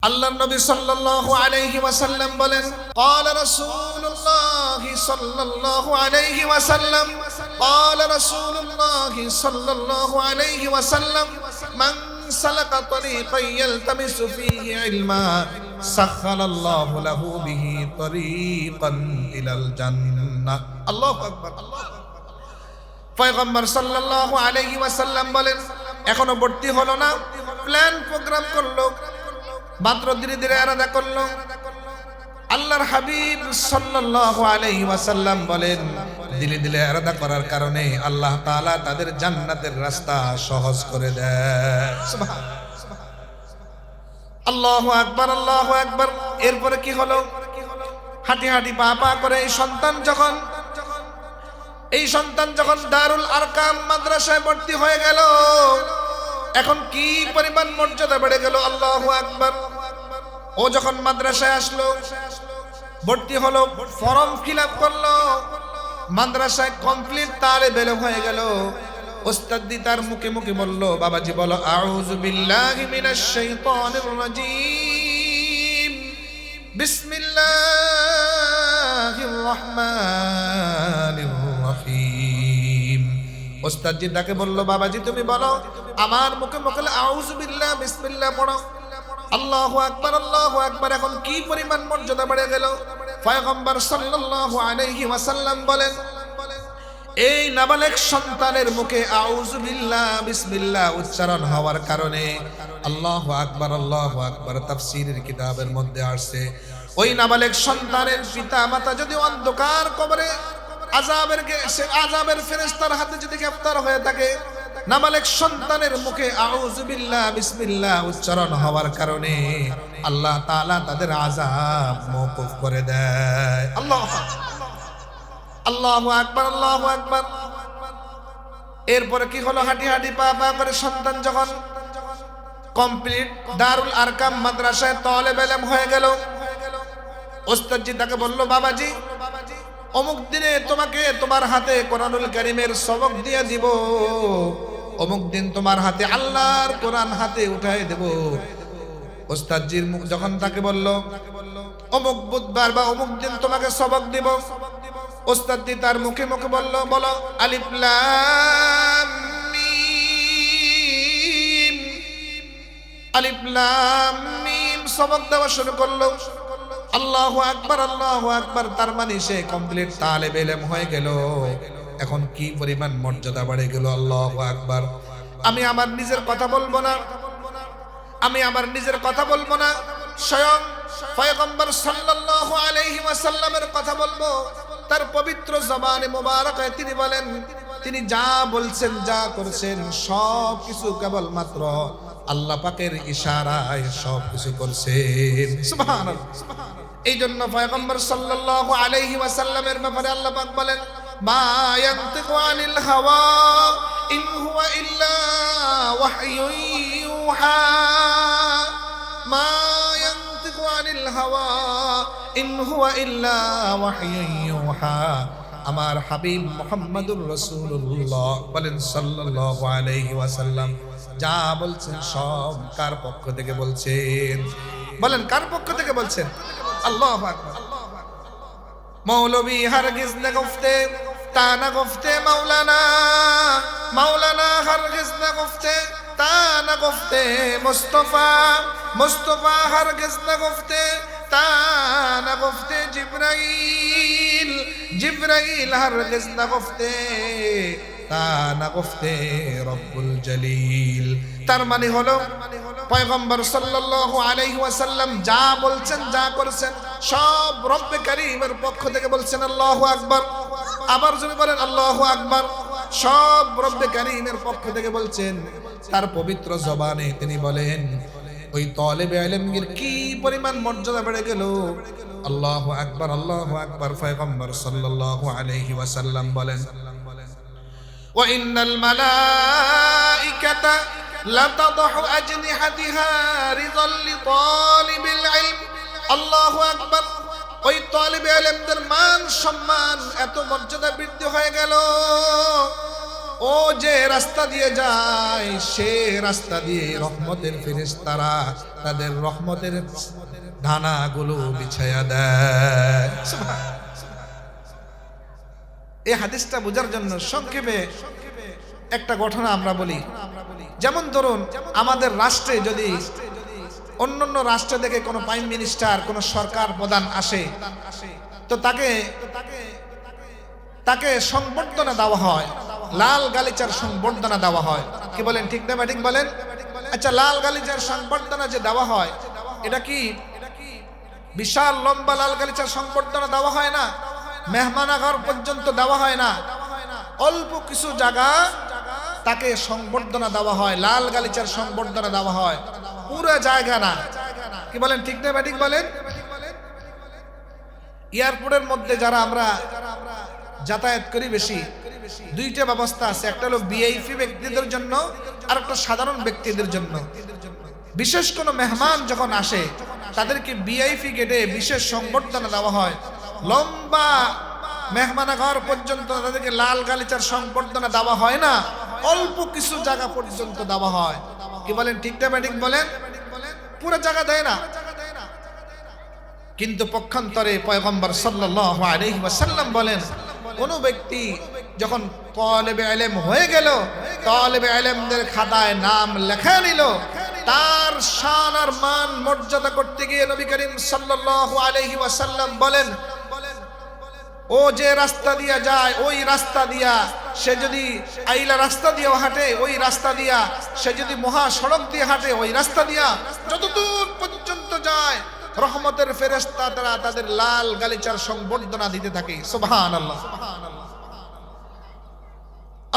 আল্লাহর নবী সাল্লাল্লাহু আলাইহি ওয়াসাল্লাম বলেন, ক্বালা রাসূলুল্লাহ সাল্লাল্লাহু আলাইহি ওয়াসাল্লাম, ক্বালা রাসূলুল্লাহ সাল্লাল্লাহু আলাইহি ওয়াসাল্লাম, মান সালাকা তরিকান ইয়ালতামিসু ফীহি ইলমা সাখালাল্লাহু লাহু বিহি তরিকান ইলাল জান্নাহ। আল্লাহু আকবার। পয়গম্বর সাল্লাল্লাহু আলাইহি ওয়াসাল্লাম বলেন, এখনো ভর্তি হলো না, প্ল্যান প্রোগ্রাম করলো, মাত্র ধীরে ধীরে আলাদা করলো। আল্লাহর হাবিব সাল্লাল্লাহু আলাইহি ওয়াসাল্লাম বলেন, দিলে দিলে আলাদা করার কারণে আল্লাহ তাআলা তাদের জান্নাতের রাস্তা সহজ করে দেয়। সুবহানাল্লাহ, আল্লাহু আকবার, আল্লাহু আকবার। এরপরে কি হলো? হাঁটি হাঁটি পা পা করে এই সন্তান যখন দারুল আরকাম মাদ্রাসায় ভর্তি হয়ে গেল, এখন কি পরিমাণ মর্যাদা বেড়ে গেল। আল্লাহু আকবার। ও যখন মাদ্রাসায় আসলো, ভর্তি হলো, ফর্ম ফিল আপ করলো, মাদ্রাসায় কমপ্লিট তালেব ইলম হয়ে গেল। ওস্তাদ তার মুখে মুখে বলল, বাবাজি বলো আউযু বিল্লাহি মিনাশ শাইতানির রাজীম, বিসমিল্লাহির রহমানির রহিম। ওস্তাদজি তাকে বলল, বাবাজি তুমি বলো। আমার মুখে মুখে আউযু বিল্লাহ বিসমিল্লাহ পড়ো। আল্লাহু আকবার, আল্লাহু আকবার। এখন কি পরিমাণ মর্যাদা বেড়ে গেল। পয়গম্বর সাল্লাল্লাহু আলাইহি ওয়াসাল্লাম বলেন, এই নাবালেগ সন্তানের মুখে আউযু বিল্লাহ বিসমিল্লাহ উচ্চারণ হওয়ার কারণে আল্লাহু আকবার, আল্লাহু আকবার তাফসীরের কিতাবের মধ্যে আসছে, ওই নাবালেগ সন্তানের পিতা মাতা যদি অন্ধকার কবরে আযাবের ফেরেশতার হাতে যদি গ্রেফতার হয়ে থাকে, নাবালেগ সন্তানের মুখে আউযু বিল্লাহ বিসমিল্লাহ উচ্চারণ হওয়ার কারণে আল্লাহ তাআলা তাদের আযাব মওকুফ করে দেয়। আল্লাহু আকবার, আল্লাহু আকবার। এরপরে কি হলো? হাঁটি হাঁটি পা পা করে সন্তান যখন কমপ্লিট দারুল আরকাম মাদ্রাসায় তালেব ইলম হয়ে গেল, ওস্তাদজি তাকে বলল, বাবাজি অমুক দিনে তোমাকে তোমার হাতে কোরআনুল কারীমের সবক দিয়ে দিব, অমুক দিন তোমার হাতে আল্লাহর কোরআন হাতে উঠাই দেব। ওস্তাদজির মুখ যখন তাকে বলল, অমুক বুধবার বা অমুক দিন তোমাকে সবক দিব, ওস্তাদজি তার মুখে মুখে বলল, বলো আলিফ লাম মিম, আলিফ লাম মিম। সবক দেওয়া শুরু করলো। আল্লাহু আকবার, আল্লাহু আকবার। তার মানে সে কমপ্লিট তালেব ইলম হয়ে গেল। এখন কি পরিমাণ মর্যাদা বেড়ে গেল। আল্লাহু আকবার। আমি আমার নিজের কথা বলবো না, আমি আমার নিজের কথা বলবো না, স্বয়ং পয়গম্বর সাল্লাল্লাহু আলাইহি ওয়াসাল্লামের কথা বলবো। তার পবিত্র জবানে মোবারকায় তিনি বলেন, তিনি যা বলছেন যা করেছেন সব কিছু কেবলমাত্র আল্লাহ পাকের ইশারায় সব কিছু করছেন। সুবহানাল্লাহ। এই জন্য পয়গম্বর সাল্লাল্লাহু আলাইহি ওয়াসাল্লামের ব্যাপারে আল্লাহ পাক বলেন, মা ইয়ানতিকু আনিল হাওয়া ইন হুয়া ইল্লা ওয়াহয়ুন ইউহা, মা ইয়ানতিকু আনিল হাওয়া ইন হুয়া ইল্লা ওয়াহয়ুন ইউহা। আমার হাবিব মুহাম্মদুর রাসূলুল্লাহ বলেন সাল্লাল্লাহু আলাইহি ওয়াসাল্লাম, যা বলছেন সব কার পক্ষ থেকে বলছেন? বলেন কার পক্ষ থেকে বলছেন? আল্লাহু আকবার। মৌলভী হারগিজ না গফতে তা না গফতে মাওলানা, মাওলানা হারগিজ না গফতে তা না গফতে মুস্তাফা, মুস্তাফা হারগিজ না গফতে তা না গফতে জিবরাইল, জিবরাইল হারগিজ না গফতে তা না গফতে রব্বুল জলিল। তার মানে হলো পয়গম্বর সাল্লাল্লাহু আলাইহি ওয়াসাল্লাম যা বলছেন যা করেছেন সব রব্বে কারীমের পক্ষ থেকে বলছেন। আল্লাহু আকবার। আবার যদি বলেন আল্লাহু আকবার। সব রব্বে কারীমের পক্ষ থেকে বলছেন। তার পবিত্র জবানে তিনি বলেন, ওই তালেবে ইলমের কি পরিমাণ মর্যাদা বেড়ে গেল। আল্লাহু আকবার, আল্লাহু আকবার। পয়গম্বর সাল্লাল্লাহু আলাইহি ওয়াসাল্লাম বলেন, ওয়া ইন্নাল মালাইকাতা লাতাদহু আজনিহাতিহা রিদাল লিতালিবিল ইলম। আল্লাহু আকবার। ওই তালিবে ইলমদের মান সম্মান এত মর্যাদা বৃদ্ধি হয়ে গেল, ও যে রাস্তা দিয়ে যায় সে রাস্তা দিয়ে রহমতের ফেরেশতারা তাদের রহমতের দানাগুলো বিছায়া দেয়। এই হাদিসটা বোঝার জন্য সংক্ষেপে একটা ঘটনা আমরা বলি। যেমন ধরুন আমাদের রাষ্ট্রে যদি অন্যান্য রাষ্ট্র থেকে কোনো প্রাইম মিনিস্টার কোনো সরকার প্রধান আসে তো তাকে সংবর্ধনা দেওয়া হয়, লাল গালিচার সংবর্ধনা দেওয়া হয়। কি বলেন, ঠিক না ঠিক বলেন? আচ্ছা, লাল গালিচার সংবর্ধনা যে দেওয়া হয় এটা কি বিশাল লম্বা লাল গালিচার সংবর্ধনা দেওয়া হয় না, মেহমানাঘর পর্যন্ত দেওয়া হয় না, অল্প কিছু জায়গা তাকে সংবর্ধনা দেওয়া হয়, লাল গালিচার সংবর্ধনা দেওয়া হয়, পুরো জায়গা না। কি বলেন, ঠিক না ঠিক বলেন? এয়ারপোর্টের মধ্যে যারা আমরা যাতায়াত করি বেশি, দুইটা ব্যবস্থা আছে, একটা হলো ভিআইপি ব্যক্তিদের জন্য আর একটা সাধারণ ব্যক্তিদের জন্য। বিশেষ কোনো মেহমান যখন আসে তাদেরকে ভিআইপি গেটে বিশেষ সংবর্ধনা দেওয়া হয়, লম্বা মেহমানাঘর পর্যন্ত তাদেরকে লাল গালিচার সংবর্ধনা দেওয়া হয় না, অল্প কিছু জায়গা পর্যন্ত দেওয়া হয়। কি বলেন, ঠিক না ঠিক বলেন? পুরো জায়গা দেয় না। কিন্তু পক্ষান্তরে পয়গম্বর সাল্লাল্লাহু আলাইহি ওয়াসাল্লাম বলেন, কোন ব্যক্তি যখন তালেবে ইলম হয়ে গেল, তালেবে ইলমদের খাতায় নাম লেখা নিল, তার শান আর মান মর্যাদা করতে গিয়ে নবী করিম সাল্লাল্লাহু আলাইহি ওয়াসাল্লাম বলেন, ও যে রাস্তা দিয়া যায় ওই রাস্তা দিয়া সে যদি আইলা রাস্তা দিয়ে হাঁটে, ওই রাস্তা দিয়া সে যদি মহাসড়ক দিয়ে হাঁটে, ওই রাস্তা দিয়া যতদূর পর্যন্ত যায় রহমতের ফেরেশতা তারা তাদের লাল গালিচার সংবর্ধনা দিতে থাকে। সুবহানাল্লাহ,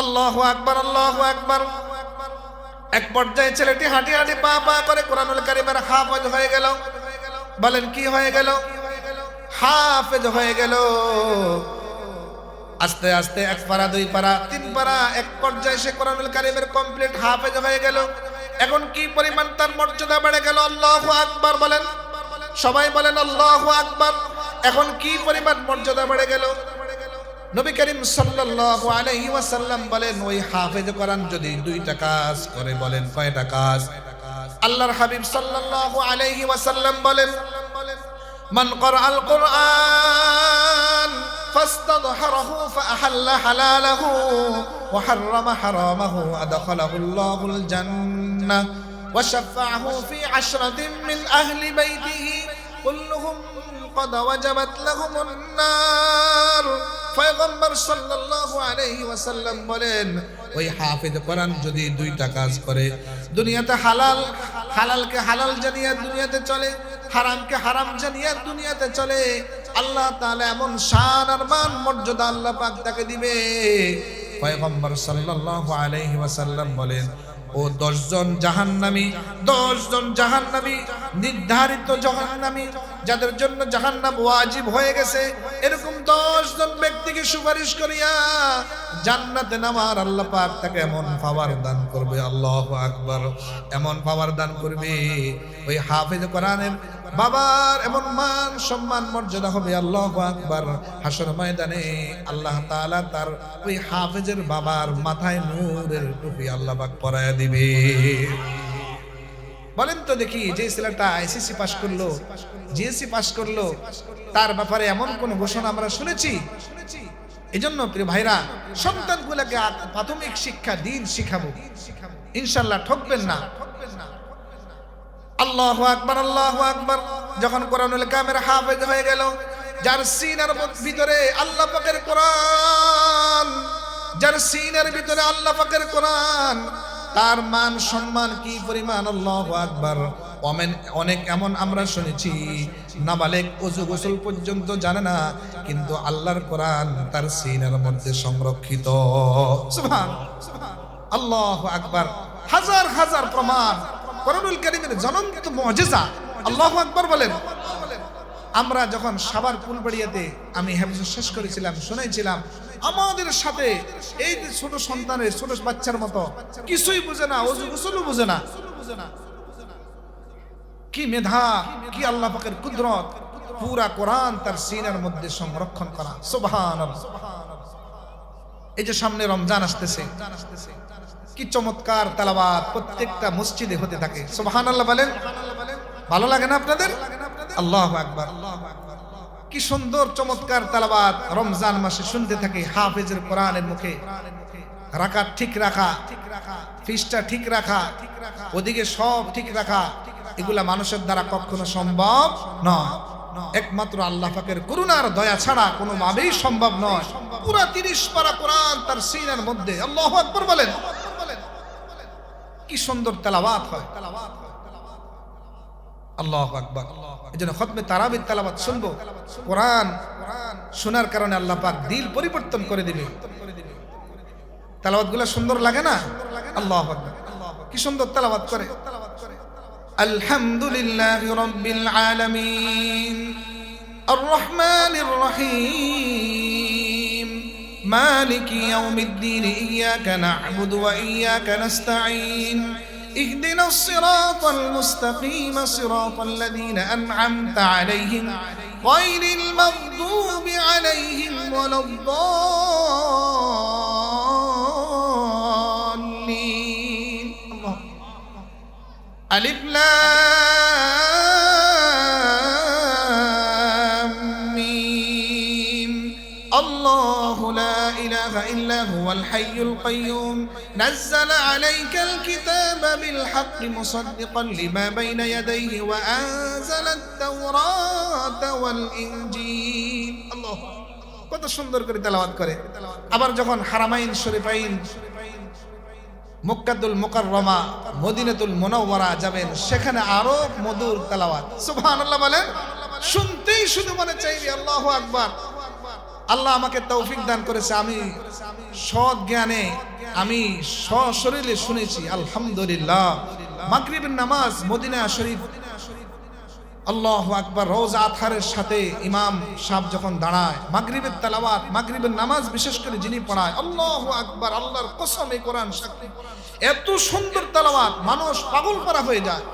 আল্লাহু আকবার, আল্লাহু আকবার। এক পর্যায়ে ছেলেটি হাঁটি হাঁটি পা পা করে কোরআনুল কারীমের হাফেজ হয়ে গেল। বলেন কি হয়ে গেল? হাফেজ হয়ে গেল। আস্তে আস্তে এক পারা, দুই পারা, তিন পারা, এক পর্যায়ে সে কোরআনুল কারীমের কমপ্লিট হাফেজ হয়ে গেল। এখন কি পরিমাণ তার মর্যাদা বেড়ে গেল! আল্লাহু আকবার বলেন, সবাই বলেন আল্লাহু আকবার। এখন কি পরিমাণ মর্যাদা বেড়ে গেল! নবী করিম সাল্লাল্লাহু আলাইহি ওয়াসাল্লাম বলেন, ওই হাফেজ কোরআন যদি দুইটা কাজ করে, বলেন কয়টা কাজ? আল্লাহর হাবিব সাল্লাল্লাহু আলাইহি ওয়াসাল্লাম বলেন, মান ক্বরাআল কুরআন ফাস্তাযহারাহু ফাআহাল্লা হালালাহু ওয়া হাররামা হারামাহু আদখালাহু আল্লাহুল জান্নাহ ওয়া শাফাআহু ফি আশরাতিন মিন আহলি বাইতিহি কুল্লুহুম قد وجبت لهم النار। পয়গম্বর সাল্লাল্লাহু আলাইহি ওয়াসাল্লাম বলেন, ওই হাফেজ কোরআন যদি দুইটা কাজ করে, দুনিয়াতে হালালকে হালাল জানিয়ে দুনিয়াতে চলে, হারামকে হারাম জানিয়ে দুনিয়াতে চলে, আল্লাহ তাআলা এমন শান আর মান মর্যাদা আল্লাহ পাক তাকে দিবে। পয়গম্বর সাল্লাল্লাহু আলাইহি ওয়াসাল্লাম বলেন, ও 10 জন জাহান্নামী, 10 জন জাহান্নামী, নির্ধারিত জাহান্নামী, যাদের জন্য জাহান্নাম ওয়াজিব হয়ে গেছে, এরকম 10 জন ব্যক্তিকে সুপারিশ করিয়া জান্নাতে নামার আল্লাহ পাক তাকে এমন পাওয়ার দান করবে, আল্লাহু আকবার, এমন পাওয়ার দান করবে, ওই হাফেজ কোরআনের বাবার এমন মান সম্মান মর্যাদা হবে, আল্লাহু আকবার। হাসর ময়দানে আল্লাহ তাআলা তার ওই হাফেজের বাবার মাথায় নূরের টুপি আল্লাহ পাক পরায়া দিবে। বলেন তো দেখি, যে ছেলেটা আইসিসি পাস করলো, জিএসসি পাস করলো, তার ব্যাপারে এমন কোন ঘোষণা আমরা শুনেছি? এজন্য প্রিয় ভাইরা, সন্তানগুলোকে প্রাথমিক শিক্ষা দিন শিখাবো, ইনশাআল্লাহ ঠকবেন না। আল্লাহু আকবার, আল্লাহু আকবার। যখন কোরআনুল কারীমের হাফেজ হয়ে গেল, যার সিনার ভিতরে আল্লাহ পাকের কোরআন, যার সিনার ভিতরে আল্লাহ পাকের কোরআন, তার মান সম্মান কি পরিমাণ! আল্লাহু আকবার। অনেক এমন আমরা শুনেছি নাবালেগ ওযু গোসল পর্যন্ত জানে না, কিন্তু আল্লাহর কোরআন তার সিনার মধ্যে সংরক্ষিত। সুবহানাল্লাহ, আল্লাহু আকবার। হাজার হাজার প্রমাণ কোরআনুল কারীমের জ্বলন্ত মুজিজা। আল্লাহু আকবার বলেন। আমরা যখন সাভার ফুলবাড়িয়াতে আমি হেফজ শেষ করেছিলাম, শুনেছিলাম, আমাদের সাথে এই যে ছোট সন্তানের, ছোট বাচ্চার মতো কিছুই বুঝে না, ওযু গোসলও বুঝে না, কি মেধা, কি আল্লাহ পাকের কুদরত! পুরা কোরআন তার সিনার মধ্যে সংরক্ষণ করা। সুবহানাল্লাহ। এই যে সামনে রমজান আসতেছে, কি চমৎকার তেলাওয়াত প্রত্যেকটা মসজিদে হতে থাকে। সুবহানাল্লাহ বলেন, ভালো লাগে না আপনাদের? আল্লাহু আকবার। কি সুন্দর চমৎকার তেলাওয়াত রমজান মাসে শুনতে থাকে হাফেজের কোরআনের মুখে। রাকাত ঠিক রাখা, ফিসটা ঠিক রাখা, ওদিকে সব ঠিক রাখা, এগুলা মানুষের দ্বারা কখনো সম্ভব নয়। একমাত্র আল্লাহ পাকের করুণার দয়া ছাড়া কোনো ভাবেই সম্ভব নয়। পুরা 30 পারা কোরআন তার সিনার মধ্যে। আল্লাহু আকবার বলেন, কি সুন্দর তেলাওয়াত হয়। আল্লাহু আকবার। এজন্য খতমে তারাবির তেলাওয়াত শুনবো, কোরআন শোনার কারণে আল্লাহ পাক দিল পরিবর্তন করে দিবে। তেলাওয়াতগুলো সুন্দর লাগে না? আল্লাহু আকবার, কি সুন্দর তেলাওয়াত করে। আলহামদুলিল্লাহি রাব্বিল আলামিন আর রহমানির রহিম মালিকি ইয়াউমিদ্দিন ইয়াকা না'বুদু ওয়া ইয়াকা নাস্তাঈন ইহদিনাস সিরাতাল মুস্তাকিম সিরাতাল লাযীনা আন'আমতা আলাইহিম গায়রিল মাগদুবি আলাইহিম ওয়ালাদ-দাল্লিন। আলিফ লাম মিম আল্লাহু লা ইলাহা ইল্লা হুয়াল হাইয়ুল কাইয়্যুম নাযালা আলাইকাল কিতাবা বিল হাক্কি মুসাদ্দিকান লিমা বাইনা ইয়াদাইহি ওয়া আনজালাত তাওরাতা ওয়াল ইনজিল। আল্লাহ, কত সুন্দর করে তেলাওয়াত করে। আবার যখন হারামাইন শরীফাইন মক্কাতুল মুকাররমা মদিনাতুল মুনাওয়ারা যাবেন, সেখানে আরো মধুর তেলাওয়াত। সুবহানাল্লাহ বলেন, শুনতেই শুধু মনে চাইবে আল্লাহু আকবার। আল্লাহ আমাকে তৌফিক দান করেছে, আমি সৎ জ্ঞানে আমি সশরীরে শুনেছি আলহামদুলিল্লাহ। মাগরিবের নামাজ মদিনা শরীফ, আল্লাহু আকবার, রোজা আতহারের সাথে ইমাম সাহেব যখন দাঁড়ায়, মাগরিবের তেলাওয়াত, মাগরিবের নামাজ বিশেষ করে যিনি পড়ায়, আল্লাহু আকবার, আল্লাহর কসম এই কোরআন সাক্ষী, এত সুন্দর তেলাওয়াত মানুষ পাগল করা হয়ে যায়,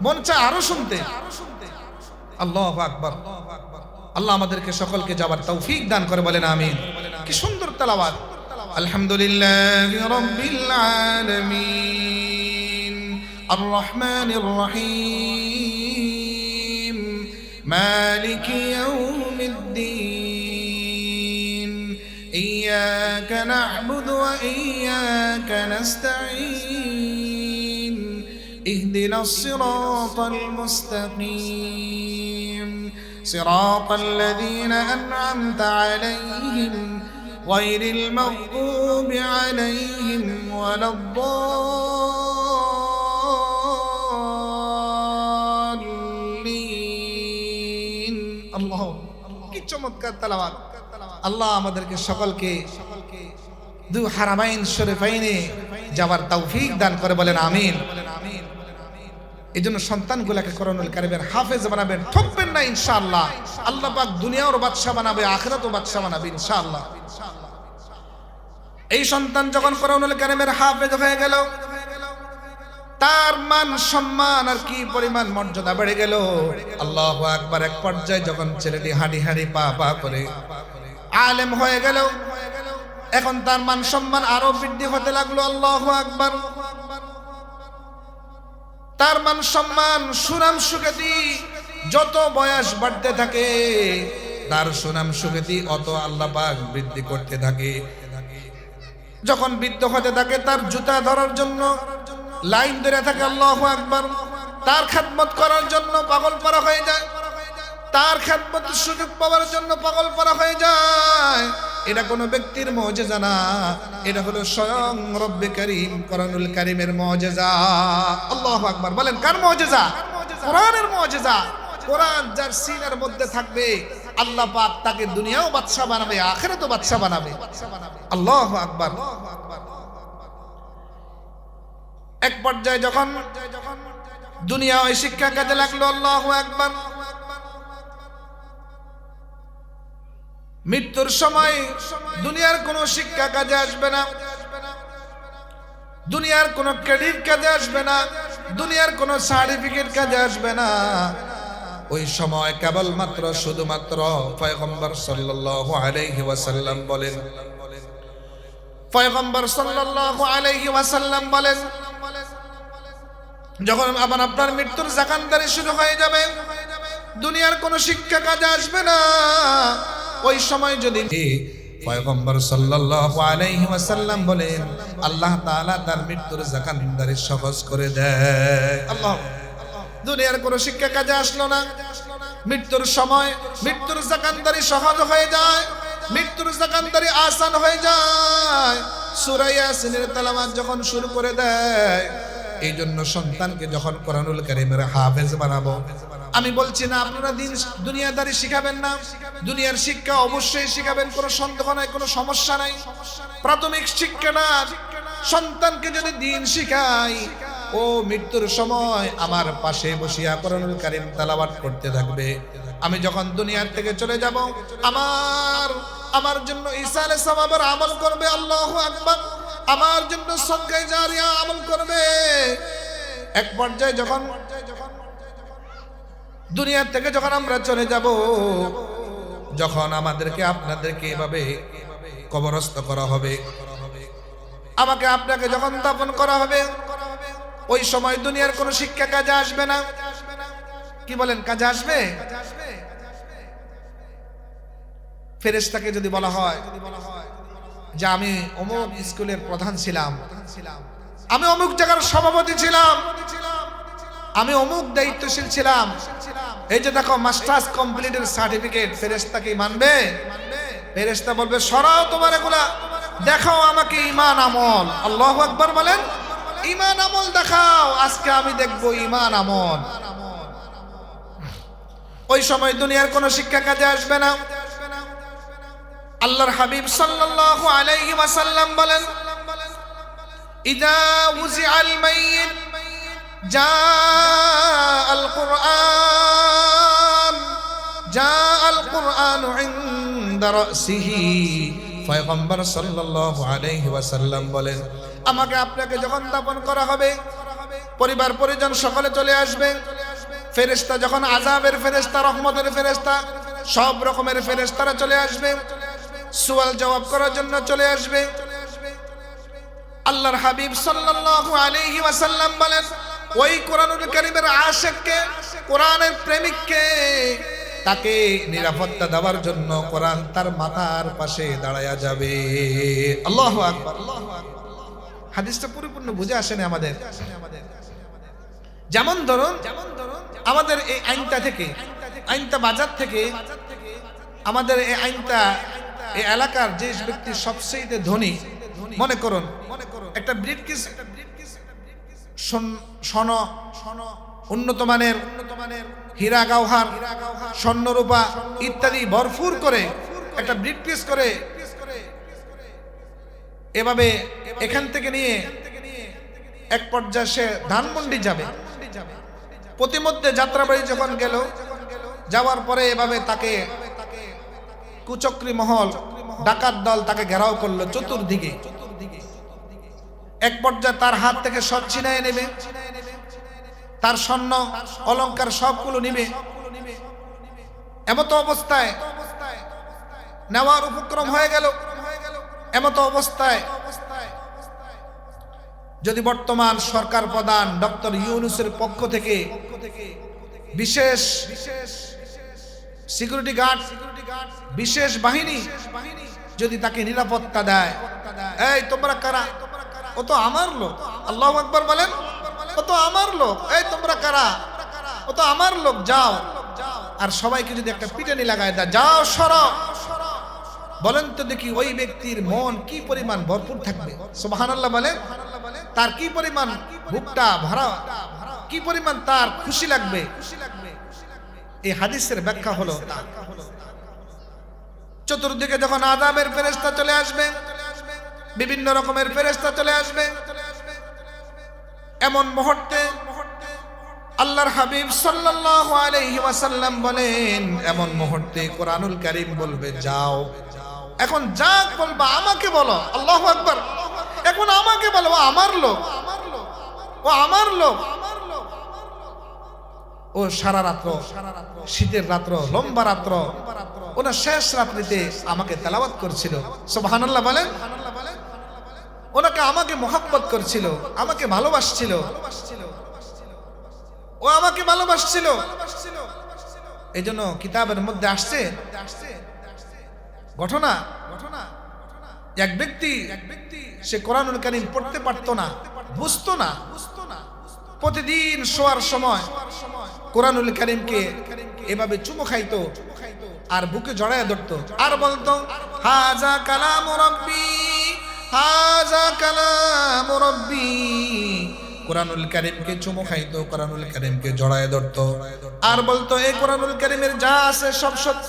মন চায় আরো শুনতে। আল্লাহু আকবার। আল্লাহ আমাদেরকে সকলকে যাবার তৌফিক দান করে, বলেন আমিন। কি সুন্দর তেলাওয়াত। আলহামদুলিল্লাহি রাব্বিল আলামিন আর রহমানির রহিম মালিকি ইয়াউমিদ্দিন ইয়্যাকা না'বুদু ওয়া ইয়্যাকা নাস্তাঈন ইহদিনাস সিরাতাল মুস্তাকিম সিরাতাল লাযীনা আন'আমতা আলাইহিম গায়রিল মাগদুবি আলাইহিম ওয়ালাদ-দাল্লিন। আল্লাহ, কি চমৎকার তেলাওয়াত। আল্লাহ আমাদেরকে সকলকে দু হারামাইন শরীফাইনে যাওয়ার তৌফিক দান করে, বলেন আমিন। এই জন্য সন্তানগুলাকে কোরআনুল কারীমের হাফেজ বানাবেন, ঠকবেন না ইনশাআল্লাহ। আল্লাহ পাক দুনিয়ার বাদশা বানাবে, আখিরাতও বাদশা বানাবে ইনশাআল্লাহ। এই সন্তান যখন কোরআনুল কারীমের হাফেজ হয়ে গেল, তার মান সম্মান আর কি পরিমাণ মর্যাদা বেড়ে গেল। আল্লাহু আকবার। এক পর্যায়ে যখন ছেলেটি হাঁটি হাঁটি পা পা করে আলেম হয়ে গেল, এখন তার মান সম্মান আরো বৃদ্ধি হতে লাগলো। আল্লাহু আকবার। তার মান সম্মান সুনাম সুখ্যাতি যত বয়স বাড়তে থাকে, তার সুনাম সুখ্যাতি অত আল্লাহ পাক বৃদ্ধি করতে থাকে। যখন বৃদ্ধ হতে থাকে, তার জুতা ধরার জন্য লাইন ধরে থাকে। আল্লাহু আকবার। তার খেদমত করার জন্য পাগল পারা হয়ে যায়, তার খেদমতের সুযোগ পাওয়ার জন্য পাগল পারা হয়ে যায়। এটা কোনো ব্যক্তির মুজিজা না, এটা হলো স্বয়ং রব্বে কারীম কোরআনুল কারীমের মুজিজা। আল্লাহু আকবার। বলেন কার মুজিজা? কোরআনের মুজিজা। কোরআন যার সিনার মধ্যে থাকবে, আল্লাহ পাক তাকে দুনিয়াও বাদশা বানাবে, আখিরাতও বাদশা বানাবে। আল্লাহু আকবার। এক পর্যায়ে যখন দুনিয়া ওই শিক্ষা কাজে লাগলো, আল্লাহু আকবার, মৃত্যুর সময় দুনিয়ার কোনো শিক্ষা কাজে আসবে না, দুনিয়ার কোনো ক্রেডিট কাজে আসবে না, দুনিয়ার কোনো সার্টিফিকেট কাজে আসবে না। ওই সময় কেবলমাত্র শুধুমাত্র পয়গম্বর সাল্লাল্লাহু আলাইহি ওয়াসাল্লাম বলেন, পয়গম্বর সাল্লাল্লাহু আলাইহি ওয়াসাল্লাম বলেন, যখন আবার আপনার মৃত্যুর জাকানদারি শুরু হয়ে যাবে, দুনিয়ার কোনো শিক্ষা কাজে আসবে না। ওই সময় যদি পয়গম্বর সাল্লাল্লাহু আলাইহি ওয়াসাল্লাম বলেন, আল্লাহ তাআলা তার মৃত্যুর জাকানদারি সহজ করে দেয়। আল্লাহ, দুনিয়ার কোনো শিক্ষা কাজে আসলো না, মৃত্যুর সময় মৃত্যুর জাকানদারি সহজ হয়ে যায়, মৃত্যুর জাকানদারি আসান হয়ে যায়। সূরা ইয়াসিনের তেলাওয়াত যখন শুরু করে দেয়, এই জন্য সন্তানকে যখন কোরআনুল কারীমের হাফেজ বানাবো, আমি বলছি না আপনারা দুনিয়াদারি শিখাবেন না, দুনিয়ার শিক্ষা অবশ্যই শিখাবেন, কোনো সন্দেহ নাই, কোনো সমস্যা নাই। প্রাথমিক শিক্ষাটা সন্তানকে যদি দিন শিখাই, ও মৃত্যুর সময় আমার পাশে বসিয়া কোরআনুল কারীম তেলাওয়াত করতে থাকবে। আমি যখন দুনিয়ার থেকে চলে যাব, আমার জন্য ইসালে সওয়াবের আমল করবে, আল্লাহু আকবার, আমার জন্য সদকায়ে জারিয়া আমল করবে। এক পর্যায়ে যখন দুনিয়া থেকে যখন আমরা চলে যাব, যখন আমাদেরকে আপনাদেরকে এভাবে কবরস্থ করা হবে, আমাকে আপনাকে যখন দাফন করা হবে, ওই সময় দুনিয়ার কোনো শিক্ষা কাজে আসবে না। কি বলেন, কাজে আসবে? ফেরেশতাকে যদি বলা হয় যে আমি অমুক স্কুলের প্রধান ছিলাম, আমি অমুক জায়গার সভাপতি ছিলাম, আমি অমুক দায়িত্বশীল ছিলাম, এই যে দেখো মাস্টার্স কমপ্লিটের সার্টিফিকেট, ফেরেশতা কি মানবে? ফেরেশতা বলবে, সরাও তোমার এগুলা, দেখাও আমাকে ঈমান আমল। আল্লাহু আকবার বলেন, ঈমান আমল দেখাও, আজকে আমি দেখব ঈমান আমল। ওই সময় দুনিয়ার কোনো শিক্ষা কাজে আসবে না। আল্লাহর হাবিব সাল্লাল্লাহু আলাইহি ওয়াসাল্লাম বলেন, ইযা উযিআল মাইয়িত জাআল কুরআন ইনদা রাসিহি। পয়গম্বর সাল্লাল্লাহু আলাইহি ওয়াসাল্লাম বলেন, আমাকে আপনাকে যখন দাফন করা হবে, পরিবার পরিজন সকলে চলে আসবে। ফেরেশতা যখন আযাবের ফেরেশতা, রহমতের ফেরেশতা, সব রকমের ফেরেশতারা চলে আসবে, সওয়াল জবাব করার জন্য চলে আসবে। আল্লাহর হাবিব সাল্লাল্লাহু আলাইহি ওয়াসাল্লাম বলেন, ওই কোরআনুল কারীমের আশিককে, কোরআনের প্রেমিককে, তাকে নিরাপত্তা দেওয়ার জন্য কোরআন তার মাথার পাশে দাঁড়ায়া যাবে। আল্লাহু আকবার। হাদিসটা পরিপূর্ণ বুঝে আসেনি আমাদের। যেমন ধরুন, আমাদের এই আইনটা থেকে, আইনটা বাজার থেকে, আমাদের এই আইনটা এই এলাকার যে ব্যক্তি সবচেয়ে ধনী, মনে করুন একটা ব্রিফকেস স্বর্ণ, উন্নত মানের হীরা গাওহার, স্বর্ণরূপা ইত্যাদি ভরপুর করে একটা ব্রিফকেস করে এভাবে এখান থেকে নিয়ে এক পর্যায়ে সে ধানমন্ডি যাবে। প্রতিমধ্যে যাত্রাবাড়ি যখন গেল, যাওয়ার পরে এভাবে তাকে কুচক্রী মহল, ডাকাত দল তাকে ঘেরাও করলো চতুর্দিকে। এক পর্যায়ে তার হাত থেকে সব ছিনায় নেবে, তার স্বর্ণ অলংকার সবগুলো নিবে। এমতো অবস্থায় নেওয়ার উপক্রম হয়ে গেল। এমতো অবস্থায় যদি বর্তমান সরকার প্রধান ডক্টর ইউনূসের পক্ষ থেকে বিশেষ সিকিউরিটি গার্ড, বিশেষ বাহিনী যদি তাকে নিরাপত্তা দেয়, এই তোমরা কারা? ও তো আমার লোক। আল্লাহু আকবার বলেন, ও তো আমার লোক। এই তোমরা কারা? ও তো আমার লোক, যাও। আর সবাইকে যদি একটা পিটানি লাগায় দেয়, যাও সরো, বলেন তো দেখি ওই ব্যক্তির মন কি পরিমাণ ভরপুর থাকবে? সুবহানাল্লাহ বলেন, তার কি পরিমাণ বুকটা ভরা, কি পরিমাণ তার খুশি লাগবে। এই হাদিসের ব্যাখ্যা হলো চতুর্দিকে যখন আযাবের ফেরেশতা চলে আসবে, বিভিন্ন রকমের ফেরেশতা চলে আসবে, এমন মুহূর্তে আল্লাহর হাবিব সাল্লাল্লাহু আলাইহি ওয়াসাল্লাম বলেন, এমন মুহূর্তে কোরআনুল কারীম বলবে, যাও। এখন যা বলবা আমাকে বলো। আল্লাহু আকবার। এখন আমাকে বলো, ও আমার লোক, ও আমার লোক। ও সারা রাত্র, শীতের রাত্র, লম্বা রাত্র, ওনার শেষ রাত্রিতে আমাকে তেলাওয়াত করছিল। সুবহানাল্লাহ বলেন। ওনাকে আমাকে মোহাব্বত করছিল, আমাকে ভালোবাসছিল, ও আমাকে ভালোবাসছিল। এই জন্য কিতাবের মধ্যে আসছে ঘটনা, এক ব্যক্তি সে কোরআনুল কারীম পড়তে পারতো না, বুঝতো না। প্রতিদিন শোয়ার সময় কোরআনুল কারীমকে এভাবে চুমু খাইতো আর বুকে জড়ায় ধরতো আর বলতো, হাজা কালাম রাব্বি, হাজা কালাম রাব্বি। কোরআনুল কারীমকে চুমু খাইতো, কোরআনুল কারীমকে জড়ায় ধরতো আর বলতো, এই কোরআনুল কারীমের যা আছে সব সত্য,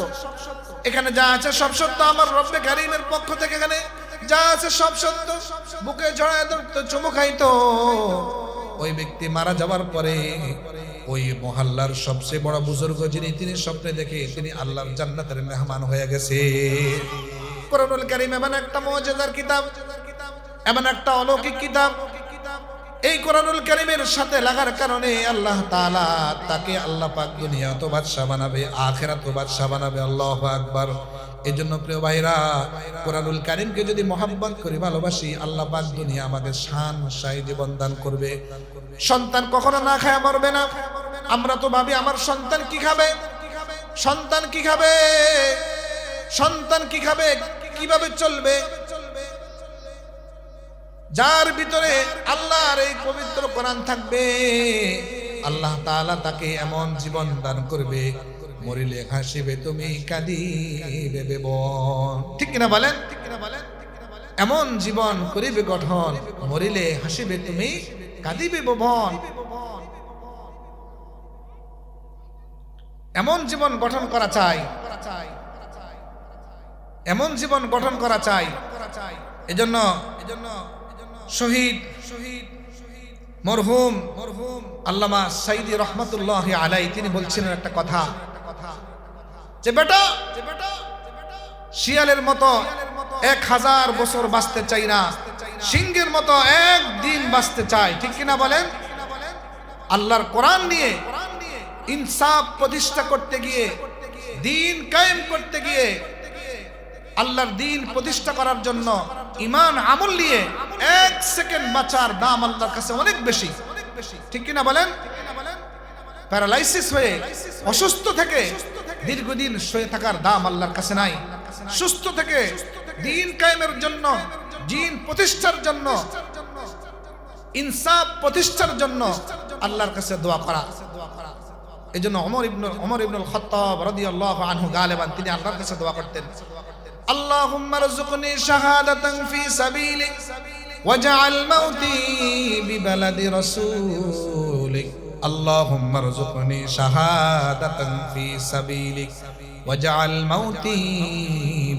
এখানে যা আছে সব সত্য, আমার রব্বে কারীমের পক্ষ থেকে এখানে যা আছে সব সত্য। বুকে জড়ায় ধরতো, চুমু খাইতো। ওই ব্যক্তি মারা যাওয়ার পরে ওই মহল্লার সবচেয়ে বড় বুজুর্গ যিনি, তিনি স্বপ্নে দেখে তিনি আল্লাহর জান্নাতের মেহমান হয়ে গেছে। কোরআনুল কারীম এমন একটা মুজিজার কিতাব, এমন একটা অলৌকিক কিতাব। এই কোরআনুল কারীমের সাথে লাগার কারণে আল্লাহ তাআলা তাকে আল্লাহ পাক দুনিয়াতেও বাদশা বানাবে, আখিরাতেও বাদশা বানাবে। আল্লাহু আকবার। এই জন্য প্রিয় ভাইরা, কোরআনুল কারীমকে যদি মহব্বত করি, ভালোবাসি, আল্লাহ পাক দুনিয়া আমাদের শান শাহী জীবন দান করবে। সন্তান কখনো না খায় মরবে না। আমরা তো ভাবি আমার সন্তান কি খাবে, সন্তান কি খাবে, সন্তান কি খাবে, কিভাবে চলবে। যার ভিতরে আল্লাহর এই পবিত্র কোরআন থাকবে, আল্লাহ তাআলা তাকে এমন জীবন দান করবে, মরিলে হাসিবে তুমি, কাঁদিবে বোন। ঠিক কিনা বলেন? এমন জীবন করিবে গঠন, মরিলে হাসিবে তুমি, কাঁদিবে বোন। এমন জীবন গঠন করা চাই, এমন জীবন গঠন করা চাই। এজন্য শহীদ মরহুম আল্লামা সাইদি রহমাতুল্লাহি আলাইহি তিনি বলছিলেন একটা কথা, যে বেটা শিয়ালের মতো 1000 বছর বাঁচতে চাই না, সিংহের মতো একদিন বাঁচতে চাই। ঠিক কিনা বলেন? আল্লাহর কোরআন নিয়ে ইনসাফ প্রতিষ্ঠা করতে গিয়ে, দ্বীন কায়েম করতে গিয়ে, আল্লাহর দ্বীন প্রতিষ্ঠা করার জন্য ঈমান আমল নিয়ে 1 সেকেন্ড বাঁচার দাম আল্লাহর কাছে অনেক বেশি। ঠিক কিনা বলেন? প্যারালাইসিস হয়ে অসুস্থ থেকে দীর্ঘদিন শুয়ে থাকার দাম আল্লাহর কাছে নাই। সুস্থ থেকে দ্বীন কায়েমের জন্য, দ্বীন প্রতিষ্ঠার জন্য, ইনসাফ প্রতিষ্ঠার জন্য আল্লাহর কাছে দোয়া করা। এজন্য ওমর ইবনুল খাত্তাব রাদিয়াল্লাহু আনহু গালিবান তিনি আল্লাহর কাছে দোয়া করতেন, আল্লাহুম্মা রযুকনি শাহাদাতান ফি সাবিলিক ওয়াজআল মাউতি বিবালাদি রাসূলিক। আল্লাহুম্মা রযুকনি শাহাদাতান ফি সাবিলিক ওয়াজআল মাউতি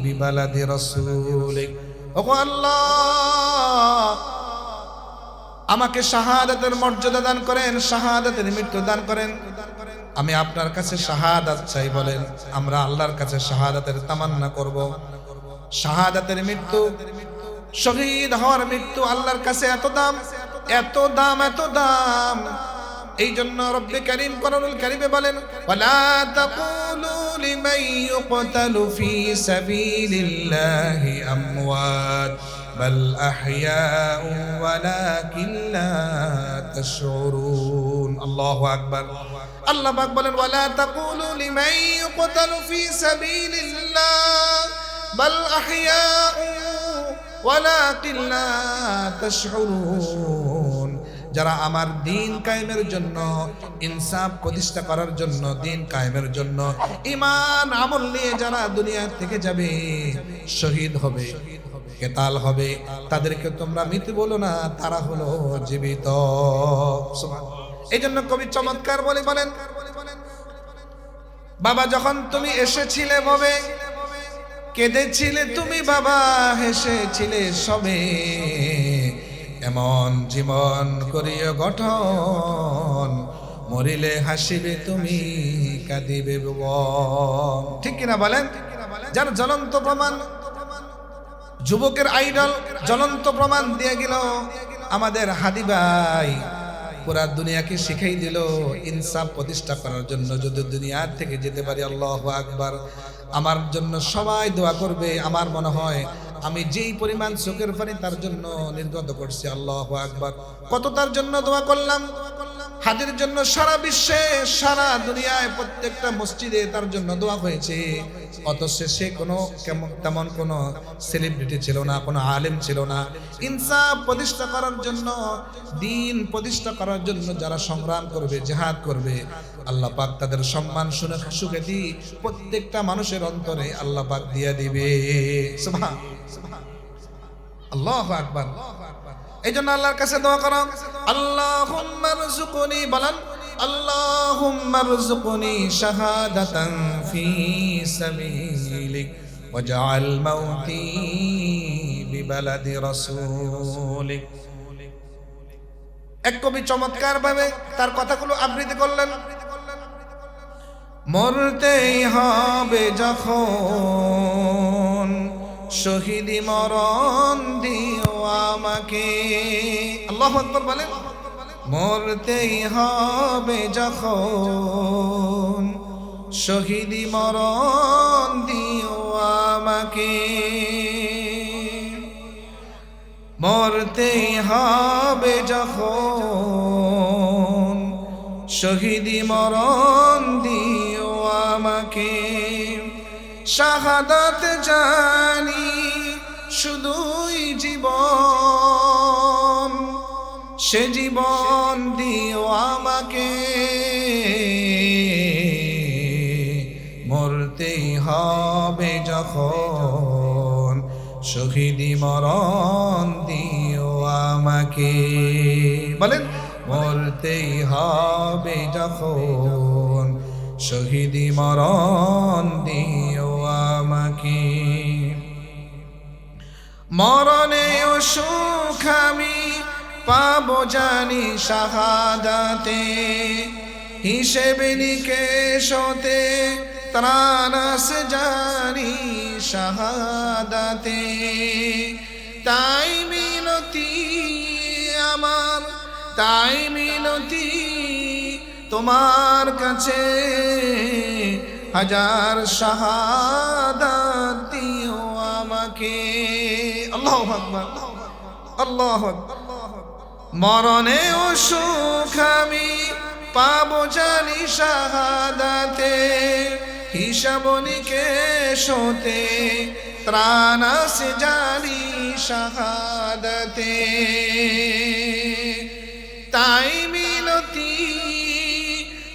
বিবালাদি রাসূলিক। ওগো আল্লাহ, আমাকে শাহাদাতের মর্যাদা দান করেন, শাহাদাতের মৃত্যু দান করেন। আমি আপনার কাছে শাহাদাত চাই। বলেন, আমরা আল্লাহর কাছে শাহাদাতের তামান্না করব। শাহাদাতের মৃত্যু, শহীদ হওয়ার মৃত্যু আল্লাহর কাছে এত দাম, এত দাম, এত দাম। এই জন্য রব্বে কারীম কোরআনুল কারীমে বলেন, ওয়ালা তাকুলু লিমান ইউকতালু ফি সাবিলিল্লাহি আমওয়াত বাল আহইয়াউ ওয়ালাকিন লা তাশউরুন। আল্লাহু আকবার। আল্লাহ পাক বলেন, ওয়ালা তাকুলু লিমান ইউকতালু ফি সাবিলিল্লাহ বাল আহইয়াউ ওয়ালাকিন লা তাশউরুন। যারা আমার দ্বীন কায়েমের জন্য, ইনসাফ প্রতিষ্ঠা করার জন্য, দ্বীন কায়েমের জন্য ঈমান আমল নিয়ে যারা দুনিয়া থেকে যাবে, শহীদ হবে, কেতাল হবে, তাদেরকে তোমরা মৃত বলো না, তারা হলো জীবিত। এই জন্য কবি চমৎকার বলেন, বাবা যখন তুমি এসেছিলে ভবে, কেঁদেছিলে তুমি বাবা, হেসেছিলে সবে, এমন জীবন করিও গঠন, মরিলে হাসিবে তুমি, কাঁদিবে বোন। ঠিক কিনা বলেন? যার জ্বলন্ত প্রমাণ, যুবকের আইডল জ্বলন্ত প্রমাণ দিয়ে গেল আমাদের হাদি ভাই, পুরা দুনিয়াকে শিখাই দিল ইনসাফ প্রতিষ্ঠা করার জন্য যদি দুনিয়ার থেকে যেতে পারি। আল্লাহু আকবার। আমার জন্য সবাই দোয়া করবে। আমার মনে হয় আমি যেই পরিমাণ চোখের পানি তার জন্য নির্গত করছি, আল্লাহু আকবার। কত তার জন্য দোয়া করলাম, হাদির জন্য সারা বিশ্বে সারা দুনিয়ায় প্রত্যেকটা মসজিদে তার জন্য দোয়া হয়েছে। অথচ সে কোনো তেমন কোনো সেলিব্রিটি ছিল না, কোনো আলেম ছিল না। ইনসাফ প্রতিষ্ঠা করার জন্য, দ্বীন প্রতিষ্ঠা করার জন্য যারা সংগ্রাম করবে, জিহাদ করবে, আল্লাহ পাক তাদের সম্মান সুখ্যাতি প্রত্যেকটা মানুষের অন্তরে আল্লাহ পাক দিয়ে দিবে। সুবহান আল্লাহু আকবার। এই জন্য আল্লাহর কাছে দোয়া করো, আল্লাহুম্মা রযুকনি, বলেন আল্লাহুম্মা রযুকনি শাহাদাতান ফি সাবিলিক ওয়াজআল মাউতি বিবালাদি রাসূলিক। এক কবি চমৎকার ভাবে তার কথাগুলো আবৃত্তি করলেন। মরতেই হবে যখন শহীদি মরণ দিও আমাকে। আল্লাহু আকবার বলেন, মরতেই হবে যখন শহীদি মরণ দিও আমাকে, মরতেই হবে যখন শহীদি মরণ দিও আমাকে। শাহাদাত জানি শুধুই জীবন, সে জীবন দিও আমাকে, মরতেই হবে যখন শহীদি মরণ দিও আমাকে। বলেন, মরতেই হবে যখন শহীদি মরণ দিও আমাকে। মরণেও সুখ আমি পাবো জানি শাহাদাতে, হিসেবে নিকেশ হতে ত্রাণ আসে জানি শাহাদাতে। তাই মিনতি আমার, তাই মিনতি তোমার কাছে, হাজার শাহাদাত দিও আমাকে। আল্লাহু আকবার, আল্লাহু আকবার। মরণেও সুখ আমি পাবো জানি শাহাদাতে, হিসাব নিকেশ হতে ত্রাণ আসে জানি শাহাদাতে। তাই মিনতি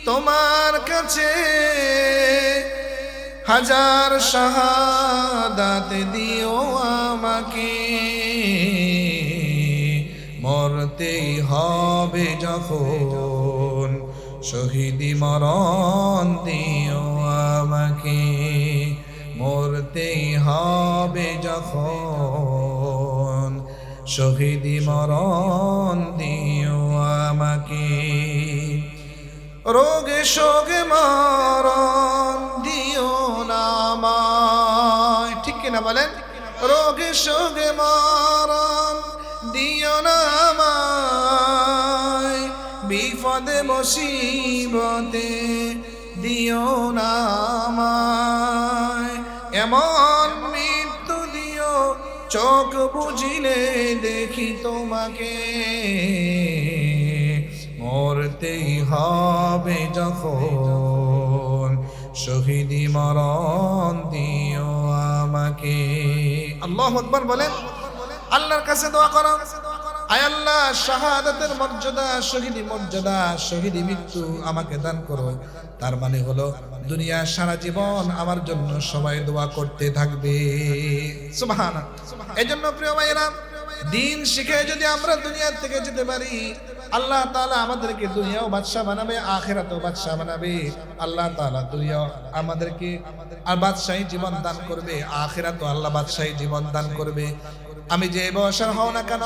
তোমার কাছে, হাজার শাহাদাত দিও আমাকে, মরতেই হবে যখন শহীদি মরণ দিও আমাকে, মরতেই হবে যখন শহীদি মরণ দিও আমাকে। রোগে শোকে মরণ দিও না আমায়, ঠিক কিনা বলেন? রোগে শোকে মরণ দিও না আমায়, বিপদে মুসিবতে দিও না আমায়। এমন মৃত্যু দিও চোখ বুঝিলে দেখি তোমাকে, মরতেই হবে যখন শহীদি মরণ দিও আমাকে। আল্লাহু আকবার বলেন, আল্লাহর কাছে দোয়া করো, আয় আল্লাহ শাহাদাতের মর্যাদা, শহীদি মর্যাদা, শহীদি মৃত্যু আমাকে দান করো। তার মানে হলো দুনিয়া সারা জীবন আমার জন্য সবাই দোয়া করতে থাকবে। সুবহানাল্লাহ। এজন্য প্রিয় ভাইরা, দিন শিখে যদি আমরা দুনিয়া থেকে যেতে পারি, আল্লাহ তাআলা আমাদেরকে দুনিয়াও বাদশা বানাবে, আখিরাতেও বাদশা বানাবে। আল্লাহ তাআলা দুনিয়া আমাদেরকে আর বাদশাহী জীবন দান করবে, আখিরাতেও আল্লাহ বাদশাহী জীবন দান করবে। আমি যে বয়সের হও না কেন,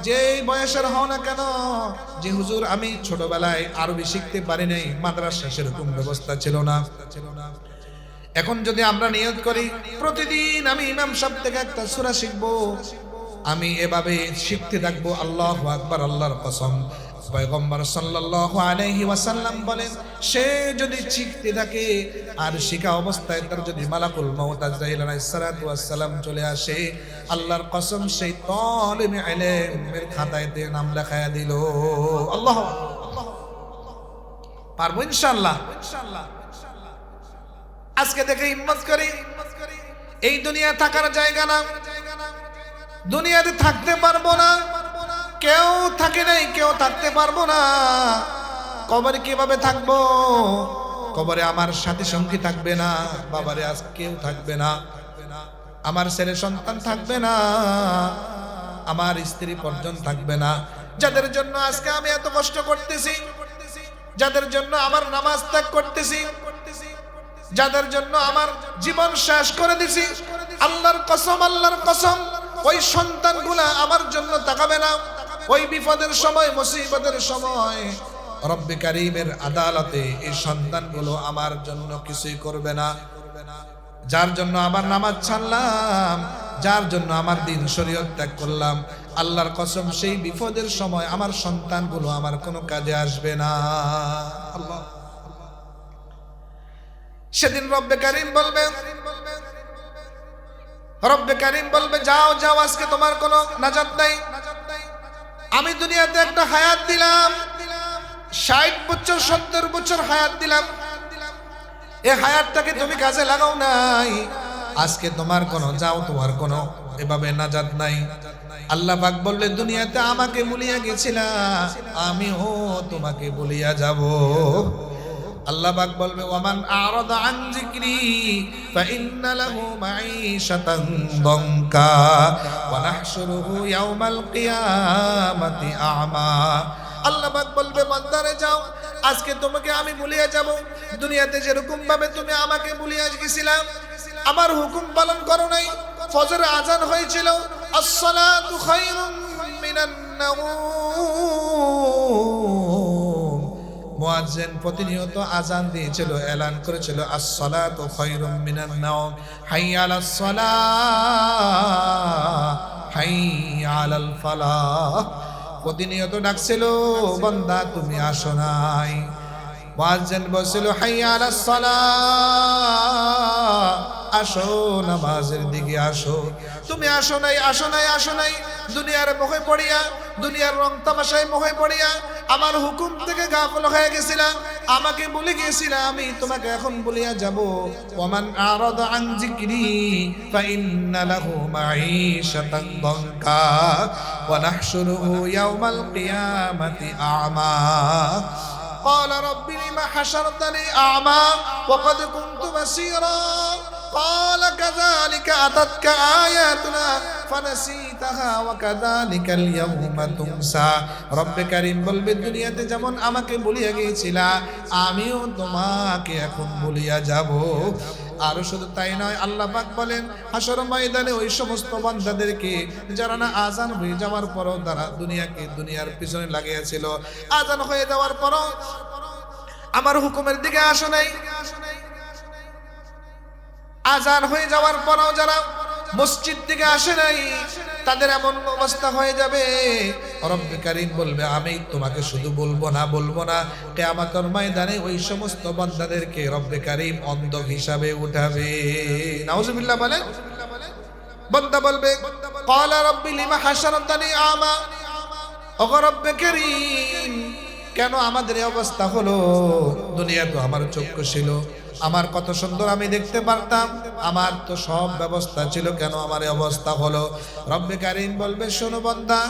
যেই বয়সের হও না কেন, যে হুজুর আমি ছোটবেলায় আরবি শিখতে পারি নাই, মাদ্রাসা সেরকম ব্যবস্থা ছিল না, এখন যদি আমরা নিয়ত করি প্রতিদিন আমি ইমাম সাহেব থেকে একটা সূরা শিখবো, আমি এভাবে শিখতে থাকবো, আল্লাহু আকবার, আল্লাহর কসম পয়গম্বর সাল্লাল্লাহু আলাইহি ওয়াসাল্লাম বলেন, সে যদি শিখতে থাকে আর শিখা অবস্থায় তার যদি মালাকুল মউত আজরাইল আলাইহিস সালাতু ওয়াস সালাম চলে আসে, আল্লাহর কসম সেই তালিবে ইলমের খাতায়তে নাম লেখায়া দিল। আল্লাহ পারবো ইনশাআল্লাহ। আজকে দেখে হিম্মত করি, এই দুনিয়া থাকার জায়গা না, দুনিয়াতে থাকতে পারবো না, কেউ থাকে নাই, কেউ থাকতে পারবো না। কবরে কিভাবে থাকবো? কবরে আমার সাথী সঙ্গী থাকবে না, বাবারে আজ কেউ থাকবে না, আমার ছেলে সন্তান থাকবে না, আমার স্ত্রী পর্যন্ত থাকবে না। যাদের জন্য আজকে আমি এত কষ্ট করতেছি, যাদের জন্য আমার নামাজ ত্যাগ করতেছি, যাদের জন্য আমার জীবন শেষ করে দিছি, আল্লাহর কসম, আল্লাহর কসম, ওই সন্তানগুলা আমার জন্য তাকাবে না। ওই বিপদের সময়, মুসিবতের সময় রব্বে কারীমের আদালতে এই সন্তানগুলো আমার জন্য কিছুই করবে না। যার জন্য আমার নামাজ ছাড়লাম, যার জন্য আমার দিন শরীয়ত ত্যাগ করলাম, আল্লাহর কসম সেই বিপদের সময় আমার সন্তানগুলো আমার কোনো কাজে আসবে না। আল্লাহ সেদিন রব্বে কারীম বলবে, রব্বে কারীম বলবে, যাও যাও, আজকে তোমার কোনো নাজাত নাই। আমি দুনিয়াতে একটা হায়াত দিলাম, 60 বছর 70 বছর হায়াত দিলাম, এই হায়াতটাকে তুমি কাজে লাগাও নাই, আজকে তোমার কোনো, যাও, তোমার কোনো এভাবে নাজাত নাই। আল্লাহ পাক বললে, দুনিয়াতে আমাকে ভুলিয়া গেছিলা, আমিও তোমাকে ভুলিয়া যাব। আল্লাহ পাক বলবে, ওয়ামান আরাদা আন যিকরি ফাইন্না লাহু মাঈশাতান দানকা ওয়া নাহশুরুহু ইয়াওমাল কিয়ামাতি আ'মা। আল্লাহ পাক বলবে, বান্দারে যাও, আজকে তোমাকে আমি ভুলিয়া যাব। দুনিয়াতে যেরকম ভাবে তুমি আমাকে ভুলিয়া গেছিলাম, আমার হুকুম পালন করো নাই, ফজর আজান হয়েছিল, আসসালাতু খায়রুম মিনান নাওম, মুয়াজ্জিন প্রতিনিয়ত আজান দিয়েছিল, এলান করেছিল, আসসালাতু খায়রুম মিনান নাওম, হাইয়া আলাস সালাহ, হাইয়া আলাল ফালাহ, প্রতিনিয়ত ডাকছিল, বান্দা তুমি আসো নাই। মুয়াজ্জিন বলছিল, হাইয়া আলাস সালাহ, আসো নামাজের দিকে আসো। তুমি আসো নাই, আসো নাই, আসো নাই, দুনিয়ার মোহে পড়িয়া, দুনিয়ার রং তামাশায় মোহে পড়িয়া আমার হুকুম থেকে গাফল হয়ে গেছিলাম, আমাকে ভুলে গিয়েছিলাম, আমি তোমাকে এখন ভুলিয়া যাব। ওয়ামান আরাদা আন যিকরি ফাইন্না লাহু মাঈশাতান দানকা ওয়া নাহশুরুহু ইয়াওমাল কিয়ামাতি আ'মা। قال رب لما حشرتني أعمى وقد كنت بصيرا قال كذلك أتتك آياتنا فنسيتها وكذلك اليوم تنسى। রব কারীম বলবে, দুনিয়াতে যেমন আমাকে ভুলিয়া গিয়েছিলা, আমিও তোমাকে এখন ভুলিয়া যাব। আর শুধু তাই নয়, আল্লাহ পাক বলেন, হাসর ময়দানে ওই সমস্ত বান্দাদেরকে যারা না আজান হয়ে যাওয়ার পরও তারা দুনিয়ার পিছনে লাগিয়েছিল, আজান হয়ে যাওয়ার পরও আমার হুকুমের দিকে আসো নাই, আজান হয়ে যাওয়ার পরও যারা মসজিদ থেকে আসে নাই, তাদের এমন অবস্থা হয়ে যাবে, রব্বে কারীম বলবে, আমি তোমাকে শুধু বলবো না, কিয়ামতের ময়দানে ওই সমস্ত বান্দাদেরকে রব্বে কারীম অন্ধ হিসাবে উঠাবে। নাউজুবিল্লাহ বলেন। বান্দা বলবে, ক্বালা রাব্বি লিমা হাশারতানি আমা, ওগো রব্বে কারীম, কেন আমাদের এই অবস্থা হলো? দুনিয়া তো আমার চক্ষু ছিল, আমার কত সুন্দর আমি দেখতে পারতাম, আমার তো সব ব্যবস্থা ছিল, কেন আমার এই অবস্থা হলো? রব্বে কারীম বলবে, শোনো বান্দা,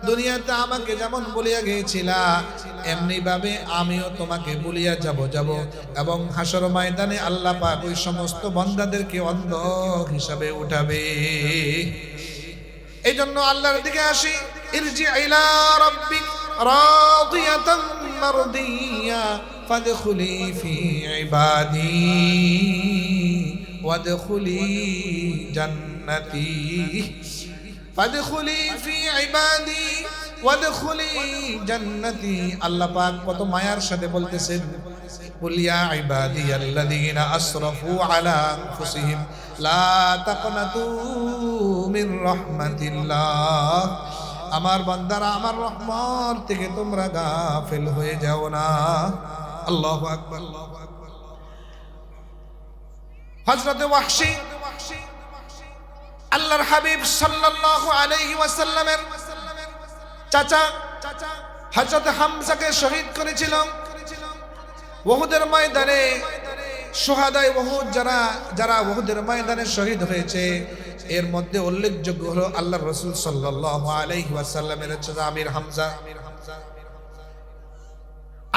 দুনিয়াতে আমাকে যেমন বলিয়া গিয়েছিলা, এমনি ভাবে আমিও তোমাকে বলিয়া যাব এবং হাসর ময়দানে আল্লাহ পাক ওই সমস্ত বান্দাদেরকে অন্ধ হিসাবে উঠাবে। এই জন্য আল্লাহর দিকে আসি, ইরজি ইলা রাব্বিক রাদিয়াতাম মারদিয়া ফাদখুলি ফি ইবাদি ওয়াদখুলি জান্নাতি, ফাদখুলি ফি ইবাদি ওয়াদখুলি জান্নাতি। আল্লাহ পাক কত মায়ার সাথে বলতেছেন, কুল ইয়া ইবাদিয়াল্লাযীনা আসরাফু আলা আনফুসিহিম লা তাকনাতু মির রাহমাতিল্লাহ। আমার বান্দারা আমার রহমত থেকে তোমরা গাফিল হয়ে যাও না। আল্লাহু আকবার। হযরত ওয়াহশী আল্লাহর হাবিব সাল্লাল্লাহু আলাইহি ওয়াসাল্লামের চাচা হযরত হামজাকে শহীদ করেছিল উহুদের ময়দানে। শুহাদায়ে উহুদ যারা উহুদের ময়দানে শহীদ হয়েছে এর মধ্যে উল্লেখযোগ্য হলো আল্লাহর রাসূল সাল্লাল্লাহু আলাইহি ওয়াসাল্লামের চাচা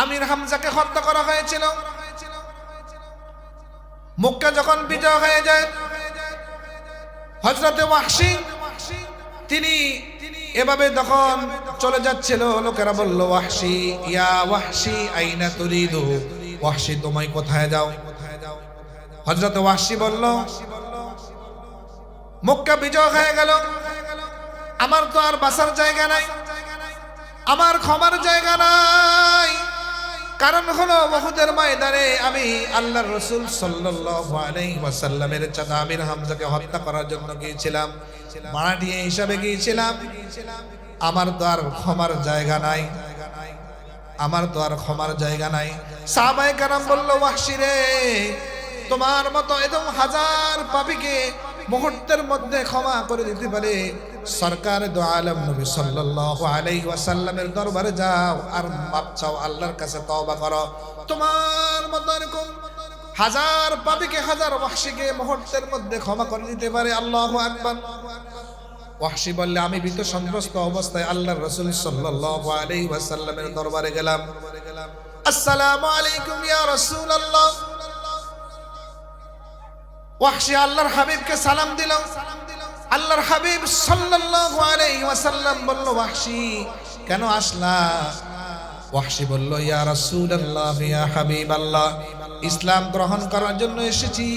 আমির হামজাকে হত্যা করা হয়েছিল। মক্কা যখন বিজয় হয়ে যায় হযরত ওয়াহশী তিনি এভাবে যখন চলে যাচ্ছিল লোকেরা বলল ওয়াহশী ইয়া ওয়াহশী আইনা তুরিদু, ওয়াহশী তুমি কোথায় যাও? হযরত ওয়াহশী বলল মক্কা বিজয় হয়ে গেল, আমার তো আর বাঁচার জায়গা নাই, আমার ক্ষমার জায়গা নাই। কারণ হলো উহুদের ময়দানে আমি আল্লাহর রাসূল সাল্লাল্লাহু আলাইহি ওয়াসাল্লামের চাচা আমির হামজাকে হত্যা করার জন্য গিয়েছিলাম, মারাঠিয়া হিসাবে গিয়েছিলাম। আমার তো আর ক্ষমার জায়গা নাই, আমার তো আর ক্ষমার জায়গা নাই। সাহাবায়ে কেরাম বলল ওয়াহশী রে, তোমার মতো একদম হাজার পাপীকে মুহূর্তের মধ্যে ক্ষমা করে দিতে পারে সরকার দো আলম নবী সাল্লাল্লাহু আলাইহি ওয়াসাল্লামের দরবারে যাও আর মাপ চাও, আল্লাহর কাছে তওবা করো। তোমার মতো এরকম হাজার পাপীকে হাজার ওয়াহশীকে মুহূর্তের মধ্যে ক্ষমা করে দিতে পারে। আল্লাহু আকবার। ওয়াহশী বললে আমি ভীত সন্ত্রস্ত অবস্থায় আল্লাহর রাসূল সাল্লাল্লাহু আলাইহি ওয়াসাল্লামের দরবারে গেলাম। আসসালামু আলাইকুম ইয়া রাসূলুল্লাহ। ওয়াহশী আল্লাহর হাবিবকে সালাম দিল। আল্লাহর হাবিব সাল্লাল্লাহু আলাইহি ওয়াসাল্লাম বলল ওয়াহশী কেন আসলা? ওয়াহশী বলল ইয়া রাসূলুল্লাহ ইয়া হাবিবাল্লাহ, ইসলাম গ্রহণ করার জন্য এসেছি।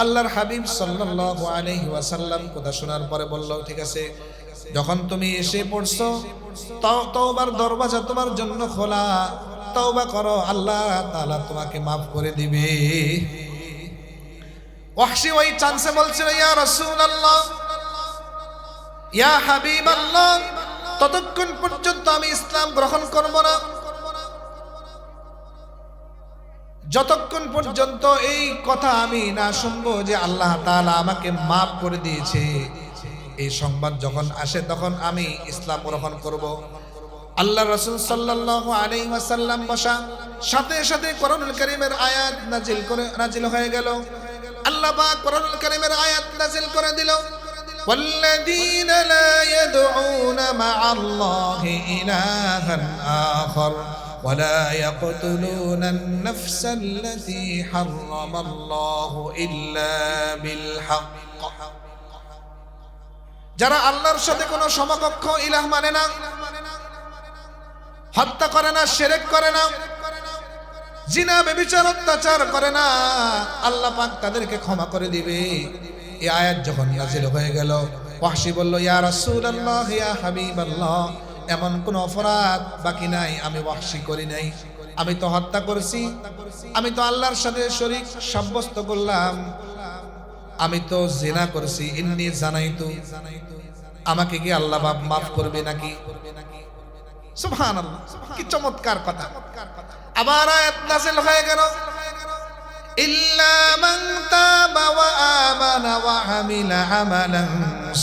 আল্লাহর হাবিব সাল্লাল্লাহু আলাইহি ওয়াসাল্লাম কথা শোনার পরে বলল ঠিক আছে, যখন তুমি এসে পড়ছো তওবার দরওয়াজা তোমার জন্য খোলা, তওবা করো, আল্লাহ তাআলা তোমাকে maaf করে দিবে। ওয়াহশী ওই চান্সে বলছিল ইয়া রাসূলুল্লাহ ইয়া হাবিবাল্লাহ, ততক্ষণ পর্যন্ত আমি ইসলাম গ্রহণ করব না যতক্ষণ পর্যন্ত এই কথা আমি না শুনবো যে আল্লাহ তাআলা আমাকে maaf করে দিয়েছে। এই সংবাদ যখন আসে তখন আমি ইসলাম গ্রহণ করব। আল্লাহ রাসূল সাল্লাল্লাহু আলাইহি ওয়াসাল্লাম বসা, সাথে সাথে কোরআনুল কারীমের আয়াত নাজিল হয়ে গেল। আল্লাহ পাক কোরআনুল কারীমের আয়াত নাজিল করে দিল ওয়াল্লাযীনা লা ইয়াদউনা মা'আল্লাহি ইলাহান আখার ওয়া লা ইয়াকতুলুনা আন-নাফসাল্লাতী হারামাল্লাহু ইল্লা বিল হক। যারা আল্লাহর সাথে কোনো সমকক্ষ ইলাহ মানে না, হত্যা করে না, শিরক করে না, জিনা ব্যভিচার অত্যাচার করে না, আল্লাহ পাক তাদেরকে ক্ষমা করে দিবে। এই আয়াত যখন নাজিল হয়ে গেল ওয়াহশী বলল ইয়া রাসূলুল্লাহ ইয়া হাবিবাল্লাহ, এমন কোন অপরাধ বাকি নাই আমি ওয়াহশী করি নাই। আমি তো হত্যা করেছি, আমি তো আল্লাহর সাথে শরীক সাব্যস্ত করলাম, আমি তো জিনা করেছি, ইন্নী জানাইতু, আমাকে কি আল্লাহ maaf করবে নাকি? সুবহানাল্লাহ, কি চমৎকার কথা। আবার আয়াত নাযিল হয়ে গেল ইল্লা মান তাবা ওয়া আমানা ওয়া আমিলা আমালান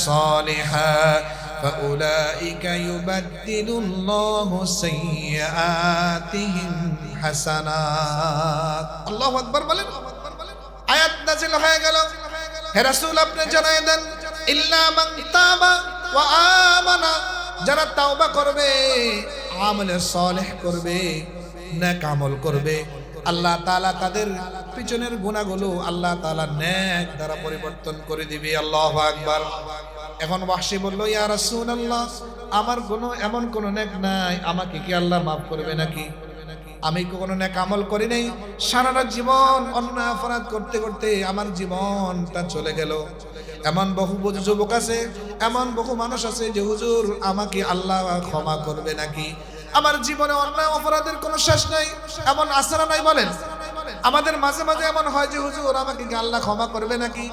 সালিহা ফাউলাইকা ইউবাদদিলুল্লাহু সাইয়্যাতিহিম হাসানাত। আল্লাহু আকবার বলেন। আয়াত নাযিল হয়ে গেল হে রাসূল আপনি জানায় দেন ইল্লা মান তাবা ওয়া আমানা, যারা তাওবা করবে, আমল সালেহ করবে, নেক আমল করবে, আল্লাহ তাআলা তাদের পিছনের গুনাহগুলো আল্লাহ তাআলা নেক দ্বারা পরিবর্তন করে দিবে। আল্লাহু আকবার। এখন ওয়াহশী বলল ইয়া রাসূলুল্লাহ আমার এমন কোনো নেক নাই, আমাকে কি আল্লাহ maaf করবে নাকি? আমি কোনো নেক আমল করি নাই, সারাটা জীবন অন্যায় অপরাধ করতে করতে আমার জীবনটা চলে গেল। এমন বহু যুবক আছে, এমন বহু মানুষ আছে যে হুজুর আমাকে আল্লাহ ক্ষমা করবে নাকি? আমার জীবনে অন্যায় অপরাধের কোনো শেষ নাই, এমন আশা নাই। বলেন আমাদের মাঝে মাঝে এমন হয় যে হুজুর আমাকে কি আল্লাহ ক্ষমা করবে নাকি?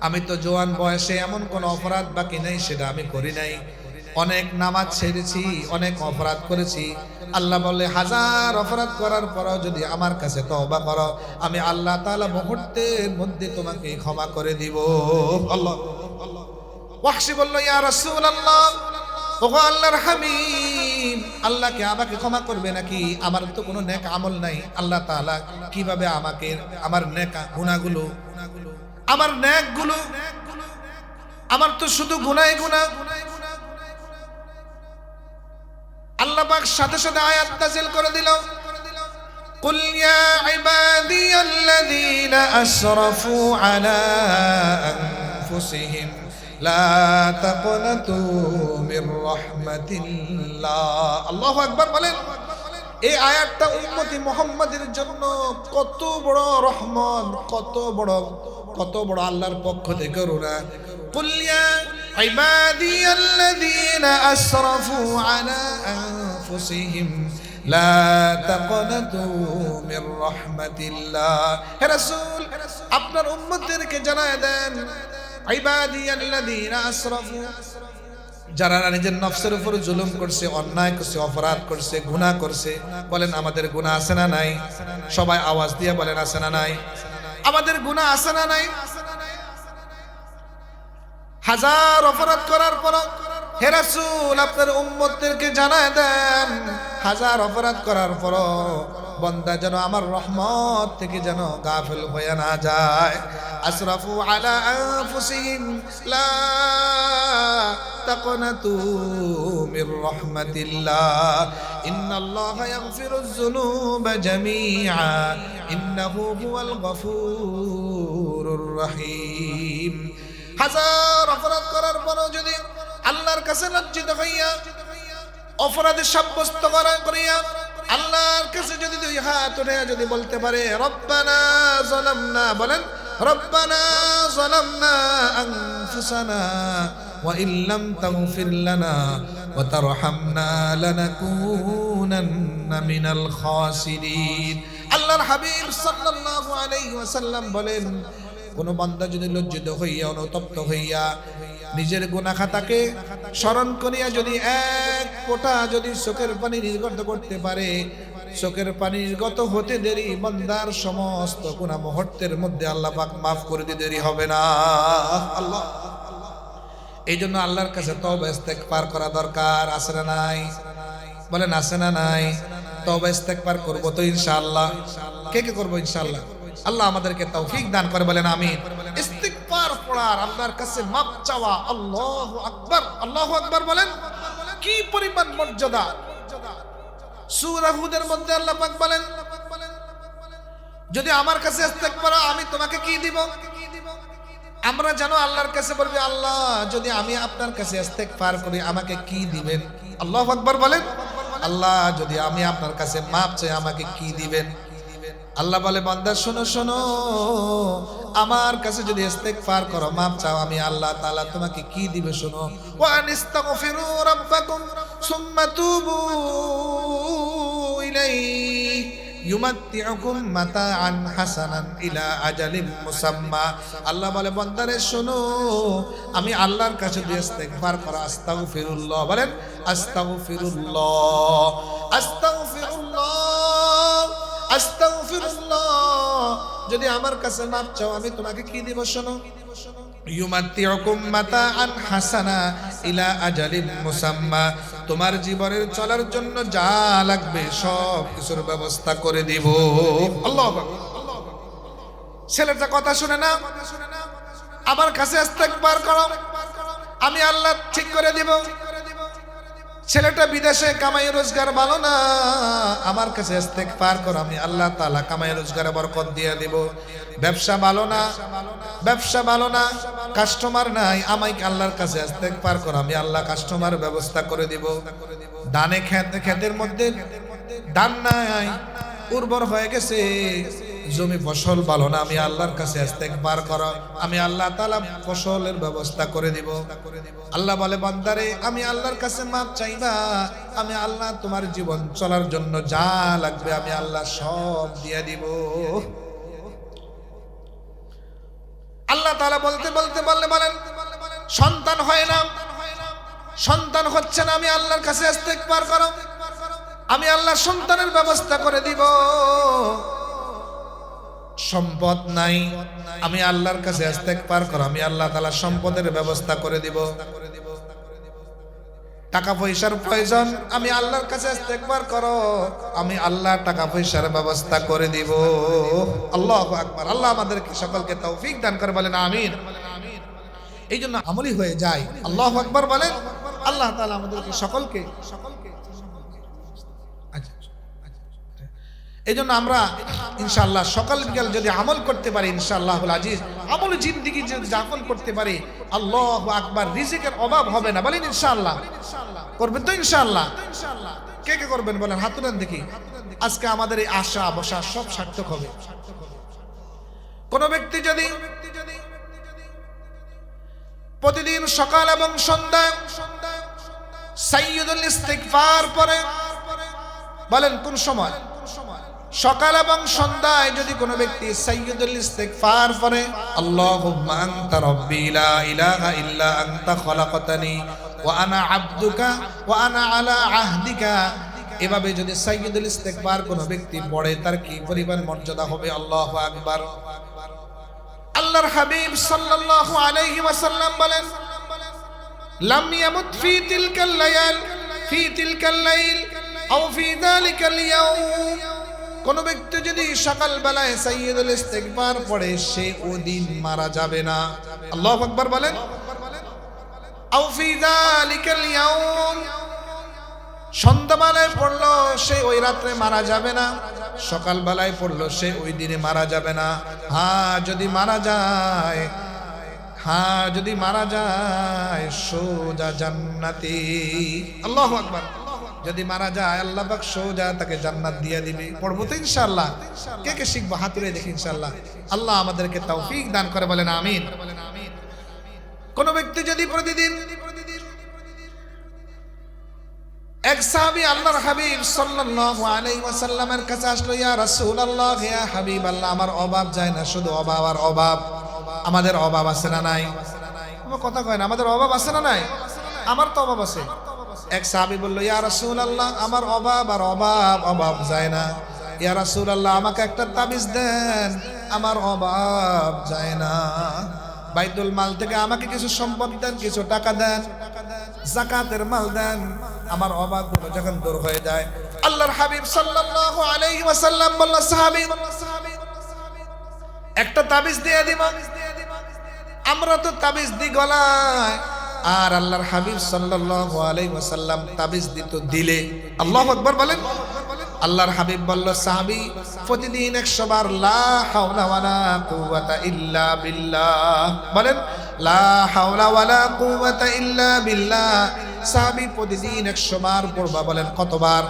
আমি তো জোয়ান বয়সে এমন কোন অপরাধ বাকি নাই সেটা আমি করি নাই। অনেক নামাজ ছেড়েছি, অনেক অপরাধ করেছি। আল্লাহ বলে হাজার অপরাধ করার পরও যদি আমার কাছে তওবা করো, আমি আল্লাহ তাআলা মুহূর্তের মধ্যে তোমাকে ক্ষমা করে দিব। আল্লাহ ওয়াহশী বলল, ইয়া রাসূলুল্লাহ, ওগো আল্লাহর হাবিব, আল্লাহ কি আমাকে ক্ষমা করবে নাকি? আমার তো কোনো নেক আমল নাই। আল্লাহ তাআলা কিভাবে আমাকে আমার নেক গুনাহগুলো, আমার নেকগুলো, আমার তো শুধু গুনাহ গুনাহ। আল্লাহ পাক সাথে সাথে আয়াত নাযিল করে দিল, কুল ইয়া ইবাদিয়াল্লাযীনা আসরাফু আলা আনফুসিহিম লা তাকনাতু মির রাহমাতিল্লাহ। আল্লাহু আকবার বলেন। এই আয়াতটা উম্মতি মুহাম্মাদের জন্য কত বড় রহমত, কত বড় আল্লাহর পক্ষ থেকে করুণা। কুল ইয়া ইবাদিয়াল্লাযীনা আসরাফু আলা আনফুসিহিম লা তাকনাতু মির রাহমাতিল্লাহ। হে রাসূল, আপনার উম্মতদেরকে জানায় দেন, ইবাদিয়াল্লাযীনা আসরাফু, যারা নিজের নফসের উপর জুলুম করছে, অন্যায় করছে, অপরাধ করছে, গুনাহ করছে। বলেন আমাদের গুনাহ আছে না নাই? সবাই আওয়াজ দিয়ে বলেন আছে না নাই? আমাদের গুনাহ আছে না নাই? হাজার অপরাধ করার পর হে রাসূল আপনার উম্মতদেরকে জানায় দেন, হাজার অপরাধ করার পর বান্দা যেন আমার রহমত থেকে যেন গাফিল হয়ে না যায়। আসরাফু আলা আনফুসিহিম লা তাকনাতু মির রাহমাতিল্লাহ ইন্নাল্লাহা ইয়াগফিরুয যুনুবা জামিআ ইন্নাহু হুয়াল গফুরুর রহিম। হাজার অপরাধ করার পরও যদি আল্লাহর কাছে লজ্জিত হইয়া অপরাধে সাব্যস্ত করিয়া আল্লাহর কাছে যদি দুই হাত উঠে যদি বলতে পারে রব্বানা যালামনা, বলেন রব্বানা যালামনা আনফুসানা ওয়া ইল্লাম তাগফির লানা ওয়া তারহামনা লানাকুনান্না মিনাল খাসিরিন। আল্লাহর হাবিব সাল্লাল্লাহু আলাইহি ওয়াসাল্লাম বলেন, কোন বান্দা যদি লজ্জিত হইয়া অনুতপ্ত হইয়া নিজের গুনাহ খাতাকে স্মরণ করিয়া যদি এক ফোঁটা যদি চোখের পানি নির্গত করতে পারে, চোখের পানি নির্গত হতে দেরি বান্দার সমস্ত গুনাহ মুহূর্তের মধ্যে আল্লাহ পাক মাফ করে দিতে দেরি হবে না। আল্লাহ, এই জন্য আল্লাহর কাছে তওবা ইস্তেগফার করা দরকার। আছে না নাই? বলেন আছে না নাই? তওবা ইস্তেগফার করব তো ইনশাআল্লাহ। কে কে করব ইনশাআল্লাহ? আল্লাহ আমাদেরকে তৌফিক দান করে, বলেন আমিন। ইস্তিগফার পড়ার, আল্লাহর কাছে মাপ চাওয়া, আল্লাহু আকবার, আল্লাহু আকবার বলেন। কি পরিমাণ মর্যাদা! সূরা হুদের মধ্যে আল্লাহ পাক বলেন, যদি আমার কাছে ইস্তিগফার আমি তোমাকে কি দিব? আমরা জানো আল্লাহর কাছে বলবি, আল্লাহ যদি আমি আপনার কাছে ইস্তিগফার করি আমাকে কি দিবেন? আল্লাহু আকবার বলেন। আল্লাহ যদি আমি আপনার কাছে মাপ চাই আমাকে কি দিবেন? আল্লাহ বলে, বান্দা শোনো শোনো, আমার কাছে যদি ইস্তিগফার করো, মাপ চাও, আমি আল্লাহ তাআলা তোমাকে কি দিবে শোনো। ওয়া আনিস্তাগফিরু রাব্বাকুম সুম্মা তুবু ইলাইহি ইউমাত্তিউকুম মাতাআন হাসানান ইলা আজালিম মুসাম্মা। আল্লাহ বলে, বান্দারে শোনো, আমি আল্লাহর কাছে যদি ইস্তিগফার করো, আস্তাগফিরুল্লাহ, বলেন আস্তাগফিরুল্লাহ, আস্তাগফিরুল্লাহ, আস্তাগফিরুল্লাহ, যদি আমার কাছে মাপ চাও আমি তোমাকে কি দিব শোনো। ইউমাত্তিউকুম মাতাআন হাসানা ইলা আজালিন মুসাম্মা, তোমার জীবনের চলার জন্য যা লাগবে সব কিছুর ব্যবস্থা করে দিব। আল্লাহু আকবার। ছেলেটা কথা শুনে না, আমার কাছে ইস্তিগফার করো, আমি আল্লাহ ঠিক করে দিব। ছেলেটা বিদেশে কামাই রোজগার ভালো না, আমার কাছে ইস্তিগফার করো, আমি আল্লাহ তাআলা কামাই রোজগারে বরকত দিয়ে দিব। ব্যবসা ভালো না, ব্যবসা ভালো না, কাস্টমার নাই, আমি আল্লাহর কাছে ইস্তিগফার করো, আমি আল্লাহ কাস্টমার ব্যবস্থা করে দিব। ধানে ক্ষেতের মধ্যে ধান নাই, উর্বর হয়ে গেছে, জমি ফসল ভালো না, আমি আল্লাহর কাছে ইস্তিগফার করো, আমি আল্লাহ তাআলা ফসলের ব্যবস্থা করে দিব। আল্লাহ বলে, বান্দারে আমি আল্লাহর কাছে মাপ চাইবা, আমি আল্লাহ তোমার জীবন চলার জন্য যা লাগবে আমি আল্লাহ সব দিয়ে দিব। আল্লাহ তাআলা বলতে বলতে বলেন, সন্তান হয় না, সন্তান হচ্ছে না, আমি আল্লাহর কাছে ইস্তেগফার করো, আমি আল্লাহ সন্তানের ব্যবস্থা করে দিব। সম্পদ নাই, আমি আল্লাহর কাছে ইস্তেগফার করো, আমি আল্লাহ তাআলা সম্পদের ব্যবস্থা করে দিব। টাকা পয়সার প্রয়োজন, আমি আল্লাহর কাছে ইস্তেগফার করো, আমি আল্লাহ টাকা পয়সার ব্যবস্থা করে দিব। আল্লাহু আকবার। আল্লাহ আমাদেরকে সকলকে তৌফিক দান করে, বলেন আমিন। এই জন্য আমলি হয়ে যায়। আল্লাহু আকবার বলেন। আল্লাহ তাআলা আমাদেরকে সকলকে এই জন্য আমরা ইনশাআল্লাহ সকাল বিকাল যদি আমল করতে পারি, ইনশাআল্লাহুল আজিজ আমল জিন্দেগি যদি যাপন করতে পারি, আল্লাহু আকবার, রিজিকের অভাব হবে না। বলেন ইনশাআল্লাহ। করবেন তো ইনশাআল্লাহ? কে কে করবেন বলেন, হাত তুলেন দেখি। আজকে আমাদের এই আশা বসা সব সার্থক হবে। কোন ব্যক্তি যদি প্রতিদিন সকাল এবং সন্ধ্যায় সাইয়্যিদুল ইস্তিগফার পড়ে, বলেন কোন সময়? সকাল এবং সন্ধ্যায় যদি কোনো ব্যক্তি সাইয়্যিদুল ইস্তিগফার পড়ে, আল্লাহুম্মা আনতা রাব্বি লা ইলাহা ইল্লা আনতা খলাকতানি ওয়া আনা আবদুকা ওয়া আনা আলা আহদিকা, এভাবে যদি সাইয়্যিদুল ইস্তিগফার কোনো ব্যক্তি পড়ে, তার কি পরিমাণ মর্যাদা হবে। আল্লাহু আকবার। আল্লাহর হাবিব সাল্লাল্লাহু আলাইহি ওয়াসাল্লাম বলেন, লাম ইয়ামুত ফি তিলকাল লায়াল ফি তিলকাল লাইল আও ফি যালিকাল ইয়াউম, কোন ব্যক্তি যদি সকাল বেলায় সাইয়্যিদুল ইস্তিগফার পড়ে, সে ওদিন মারা যাবে না। আল্লাহু আকবার বলেন। আও ফি যালিকাল ইয়াউম, সন্ধ্যাবেলায় পড়লো সে ওই রাত্রে মারা যাবে না, সকাল বেলায় পড়লো সে ওই দিনে মারা যাবে না। হ্যাঁ যদি মারা যায়, হ্যাঁ যদি মারা যায় সোজা জান্নাতি। আল্লাহু আকবার। যদি মারা যায় আল্লাহ পাক সোজা তাকে জান্নাত দিয়ে দিবে। পড়বো তো ইনশাআল্লাহ? কে কে শিখবো হাত তুলে দেখি ইনশাআল্লাহ। আল্লাহ আমাদেরকে তৌফিক দান করে, বলেন আমিন। কোন ব্যক্তি যদি প্রতিদিন, এক সাহাবী আল্লাহর হাবিব সাল্লাল্লাহু আলাইহি ওয়াসাল্লামের কাছে আসলো, ইয়া রাসূলুল্লাহ, ইয়া হাবিবাল্লাহ, আমার অভাব যায় না, শুধু অভাব আর অভাব। আমাদের অভাব আছে না নাই? কোনো কথা কয় না, আমাদের অভাব আছে না নাই? আমার তো অভাব আছে। এক সাহাবী বলল, ইয়া রাসূলুল্লাহ, আমার অভাব আর অভাব, অভাব যায় না। ইয়া রাসূলুল্লাহ, আমাকে একটা তাবিজ দেন, আমার অভাব যায় না। বাইতুল মাল থেকে আমাকে কিছু সম্পদ দেন, কিছু টাকা দেন, যাকাতের মাল দেন, আমার অভাবগুলো যখন দূর হয়ে যায়। আল্লাহর হাবিব সাল্লাল্লাহু আলাইহি ওয়াসাল্লাম বলল, সাহাবী একটা তাবিজ দিয়ে দিব। আমরা তো তাবিজ দি গলায়, আর আল্লাহর হাবিব সাল্লাল্লাহু আলাইহি ওয়াসাল্লাম তাবিজ দিত দিলে। আল্লাহু আকবার বলেন। আল্লাহর হাবিব বলল, সাহাবী প্রতিদিন 100 বার লা হাওলা ওয়ালা কুওয়াতা ইল্লা বিল্লাহ, বলেন লা হাওলা ওয়ালা কুওয়াতা ইল্লা বিল্লাহ। সাহাবী প্রতিদিন 100 বার পড়বা। বলেন কতবার?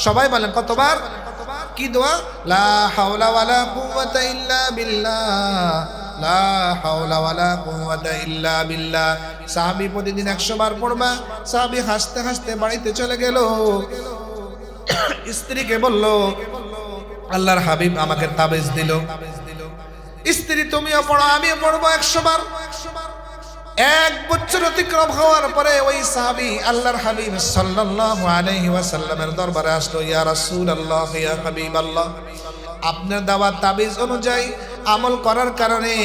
সবাই বলেন কতবার? কি দোয়া? লা হাওলা ওয়ালা কুওয়াতা ইল্লা বিল্লাহ, লা হাওলা ওয়ালা কুওয়াতা ইল্লা বিল্লাহ। সাহাবী প্রতিদিন 100 বার পড়বা। সাহাবী হাসতে হাসতে বাড়িতে চলে গেল। স্ত্রীকে বলল, আল্লাহর হাবিব আমাকে তাবিজ দিল। স্ত্রী, তুমিও পড়ো, আমিও পড়বো 100 বার। 1 বছর অতিক্রম হওয়ার পরে ওই সাহাবী আল্লাহর হাবিব সাল্লাল্লাহু আলাইহি ওয়াসাল্লামের দরবারে আসলো, ইয়া রাসূলুল্লাহ, ইয়া হাবিবাল্লাহ, আপনার দেওয়া তাবিজ অনুযায়ী আমল করার কারণে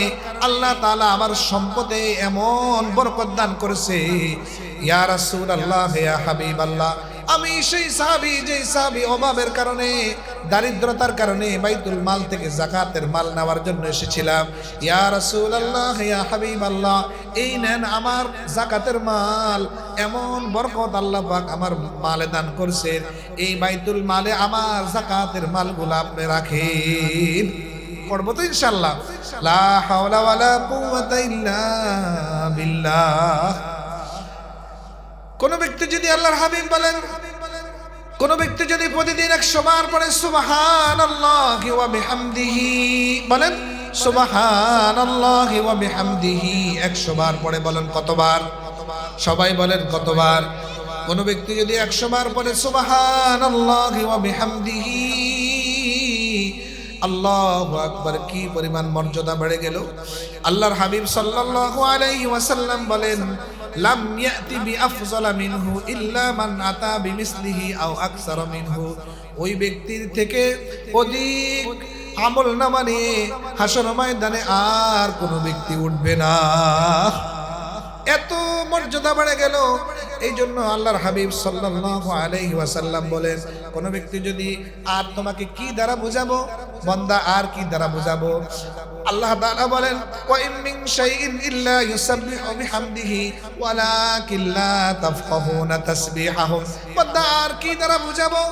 আল্লাহ তাআলা আমার সম্পদে এমন বরকত দান করেছে। ইয়া রাসূলুল্লাহ, ইয়া হাবিবাল্লাহ, আমি সেই সাহাবী, যে সাহাবী অভাবের কারণে, দারিদ্রতার কারণে বাইতুল মাল থেকে যাকাতের মাল নেওয়ার জন্য এসেছিলাম। ইয়া রাসূলুল্লাহ, ইয়া হাবিবাল্লাহ, এই নেন আমার যাকাতের মাল। এমন বরকত আল্লাহ পাক আমার মালে দান করেছেন, এই বাইতুল মালে আমার যাকাতের মালগুলো আপনি রাখেন। পড়বো তো ইনশাআল্লাহ? লা হাওলা ওয়ালা কুওয়াতা ইল্লা বিল্লাহ। কোন ব্যক্তি যদি আল্লাহর হাবিব বলেন, কোন ব্যক্তি যদি প্রতিদিন 100 বার পড়ে সুবহানাল্লাহি ওয়া বিহামদিহি, বলেন সুবহানাল্লাহি ওয়া বিহামদিহি, 100 বার পড়ে, বলেন কতবার? সবাই বলেন কতবার? কোন ব্যক্তি যদি 100 বার পড়ে সুবহানাল্লাহি ওয়া বিহামদিহি, আল্লাহু আকবার, কি পরিমাণ মর্যাদা বেড়ে গেল। আল্লাহর হাবিব সাল্লাল্লাহু আলাইহি ওয়াসাল্লাম বলেন, লাম ইয়াতি বিআফযালা মিনহু ইল্লা মান আতা বিমিসলিহি আও আকসারা মিনহু। ওই ব্যক্তির থেকে অধিক আমল নামা নিয়ে হাসর ময়দানে আর কোনো ব্যক্তি উঠবে না। এত মর্যাদা বেড়ে গেল। এই জন্য আল্লাহর হাবিব সাল্লাল্লাহু আলাইহি ওয়াসাল্লাম বলেন, কোন ব্যক্তি যদি আর তোমাকে কি দ্বারা বুঝাবো বান্দা, আর কি দ্বারা বুঝাবো? আল্লাহ তাআলা বলেন, ওয়া ইন মিন শাইইন ইল্লা ইউসাব্বিহু বিহামদিহি ওয়ালাকিন লা তাফকাহুনা তাসবিহাহুম। বান্দা আর কি দ্বারা বুঝাবো?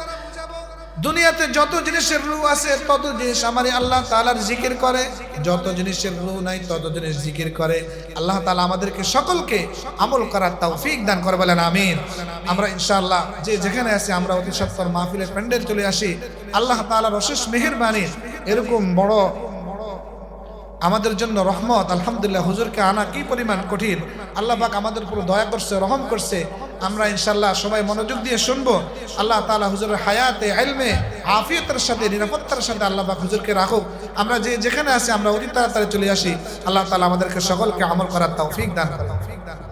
দুনিয়াতে যত জিনিসের রূহ আছে তত জিনিস আমারই আল্লাহ তাআলার জিকির করে, যত জিনিসের রূহ নাই তত জিনিস জিকির করে। আল্লাহ তাআলা আমাদেরকে সকলকে আমল করার তৌফিক দান করে, বলেন আমিন। আমরা ইনশাআল্লাহ যে যেখানে আছি আমরা অতি সত্বর মাহফিলের প্যান্ডেল চলে আসি। আল্লাহ তাআলার অশেষ মেহেরবানি, এরকম বড় আমাদের জন্য রহমত। আলহামদুলিল্লাহ, হুজুরকে আনা কি পরিমাণ কঠিন। আল্লাহ পাক আমাদের উপর দয়া করছে, রহম করছে। আমরা ইনশাআল্লাহ সবাই মনোযোগ দিয়ে শুনবো। আল্লাহ তাআলা হুজুরের হায়াতে, ইলমে, আফিয়তের সাথে, নিরাপত্তার সাথে আল্লাহ পাক হুজুরকে রাখুক। আমরা যে যেখানে আছি আমরা অতি তাড়াতাড়ি চলে আসি। আল্লাহ তাআলা আমাদেরকে সকলকে আমল করার তৌফিক দান করুন।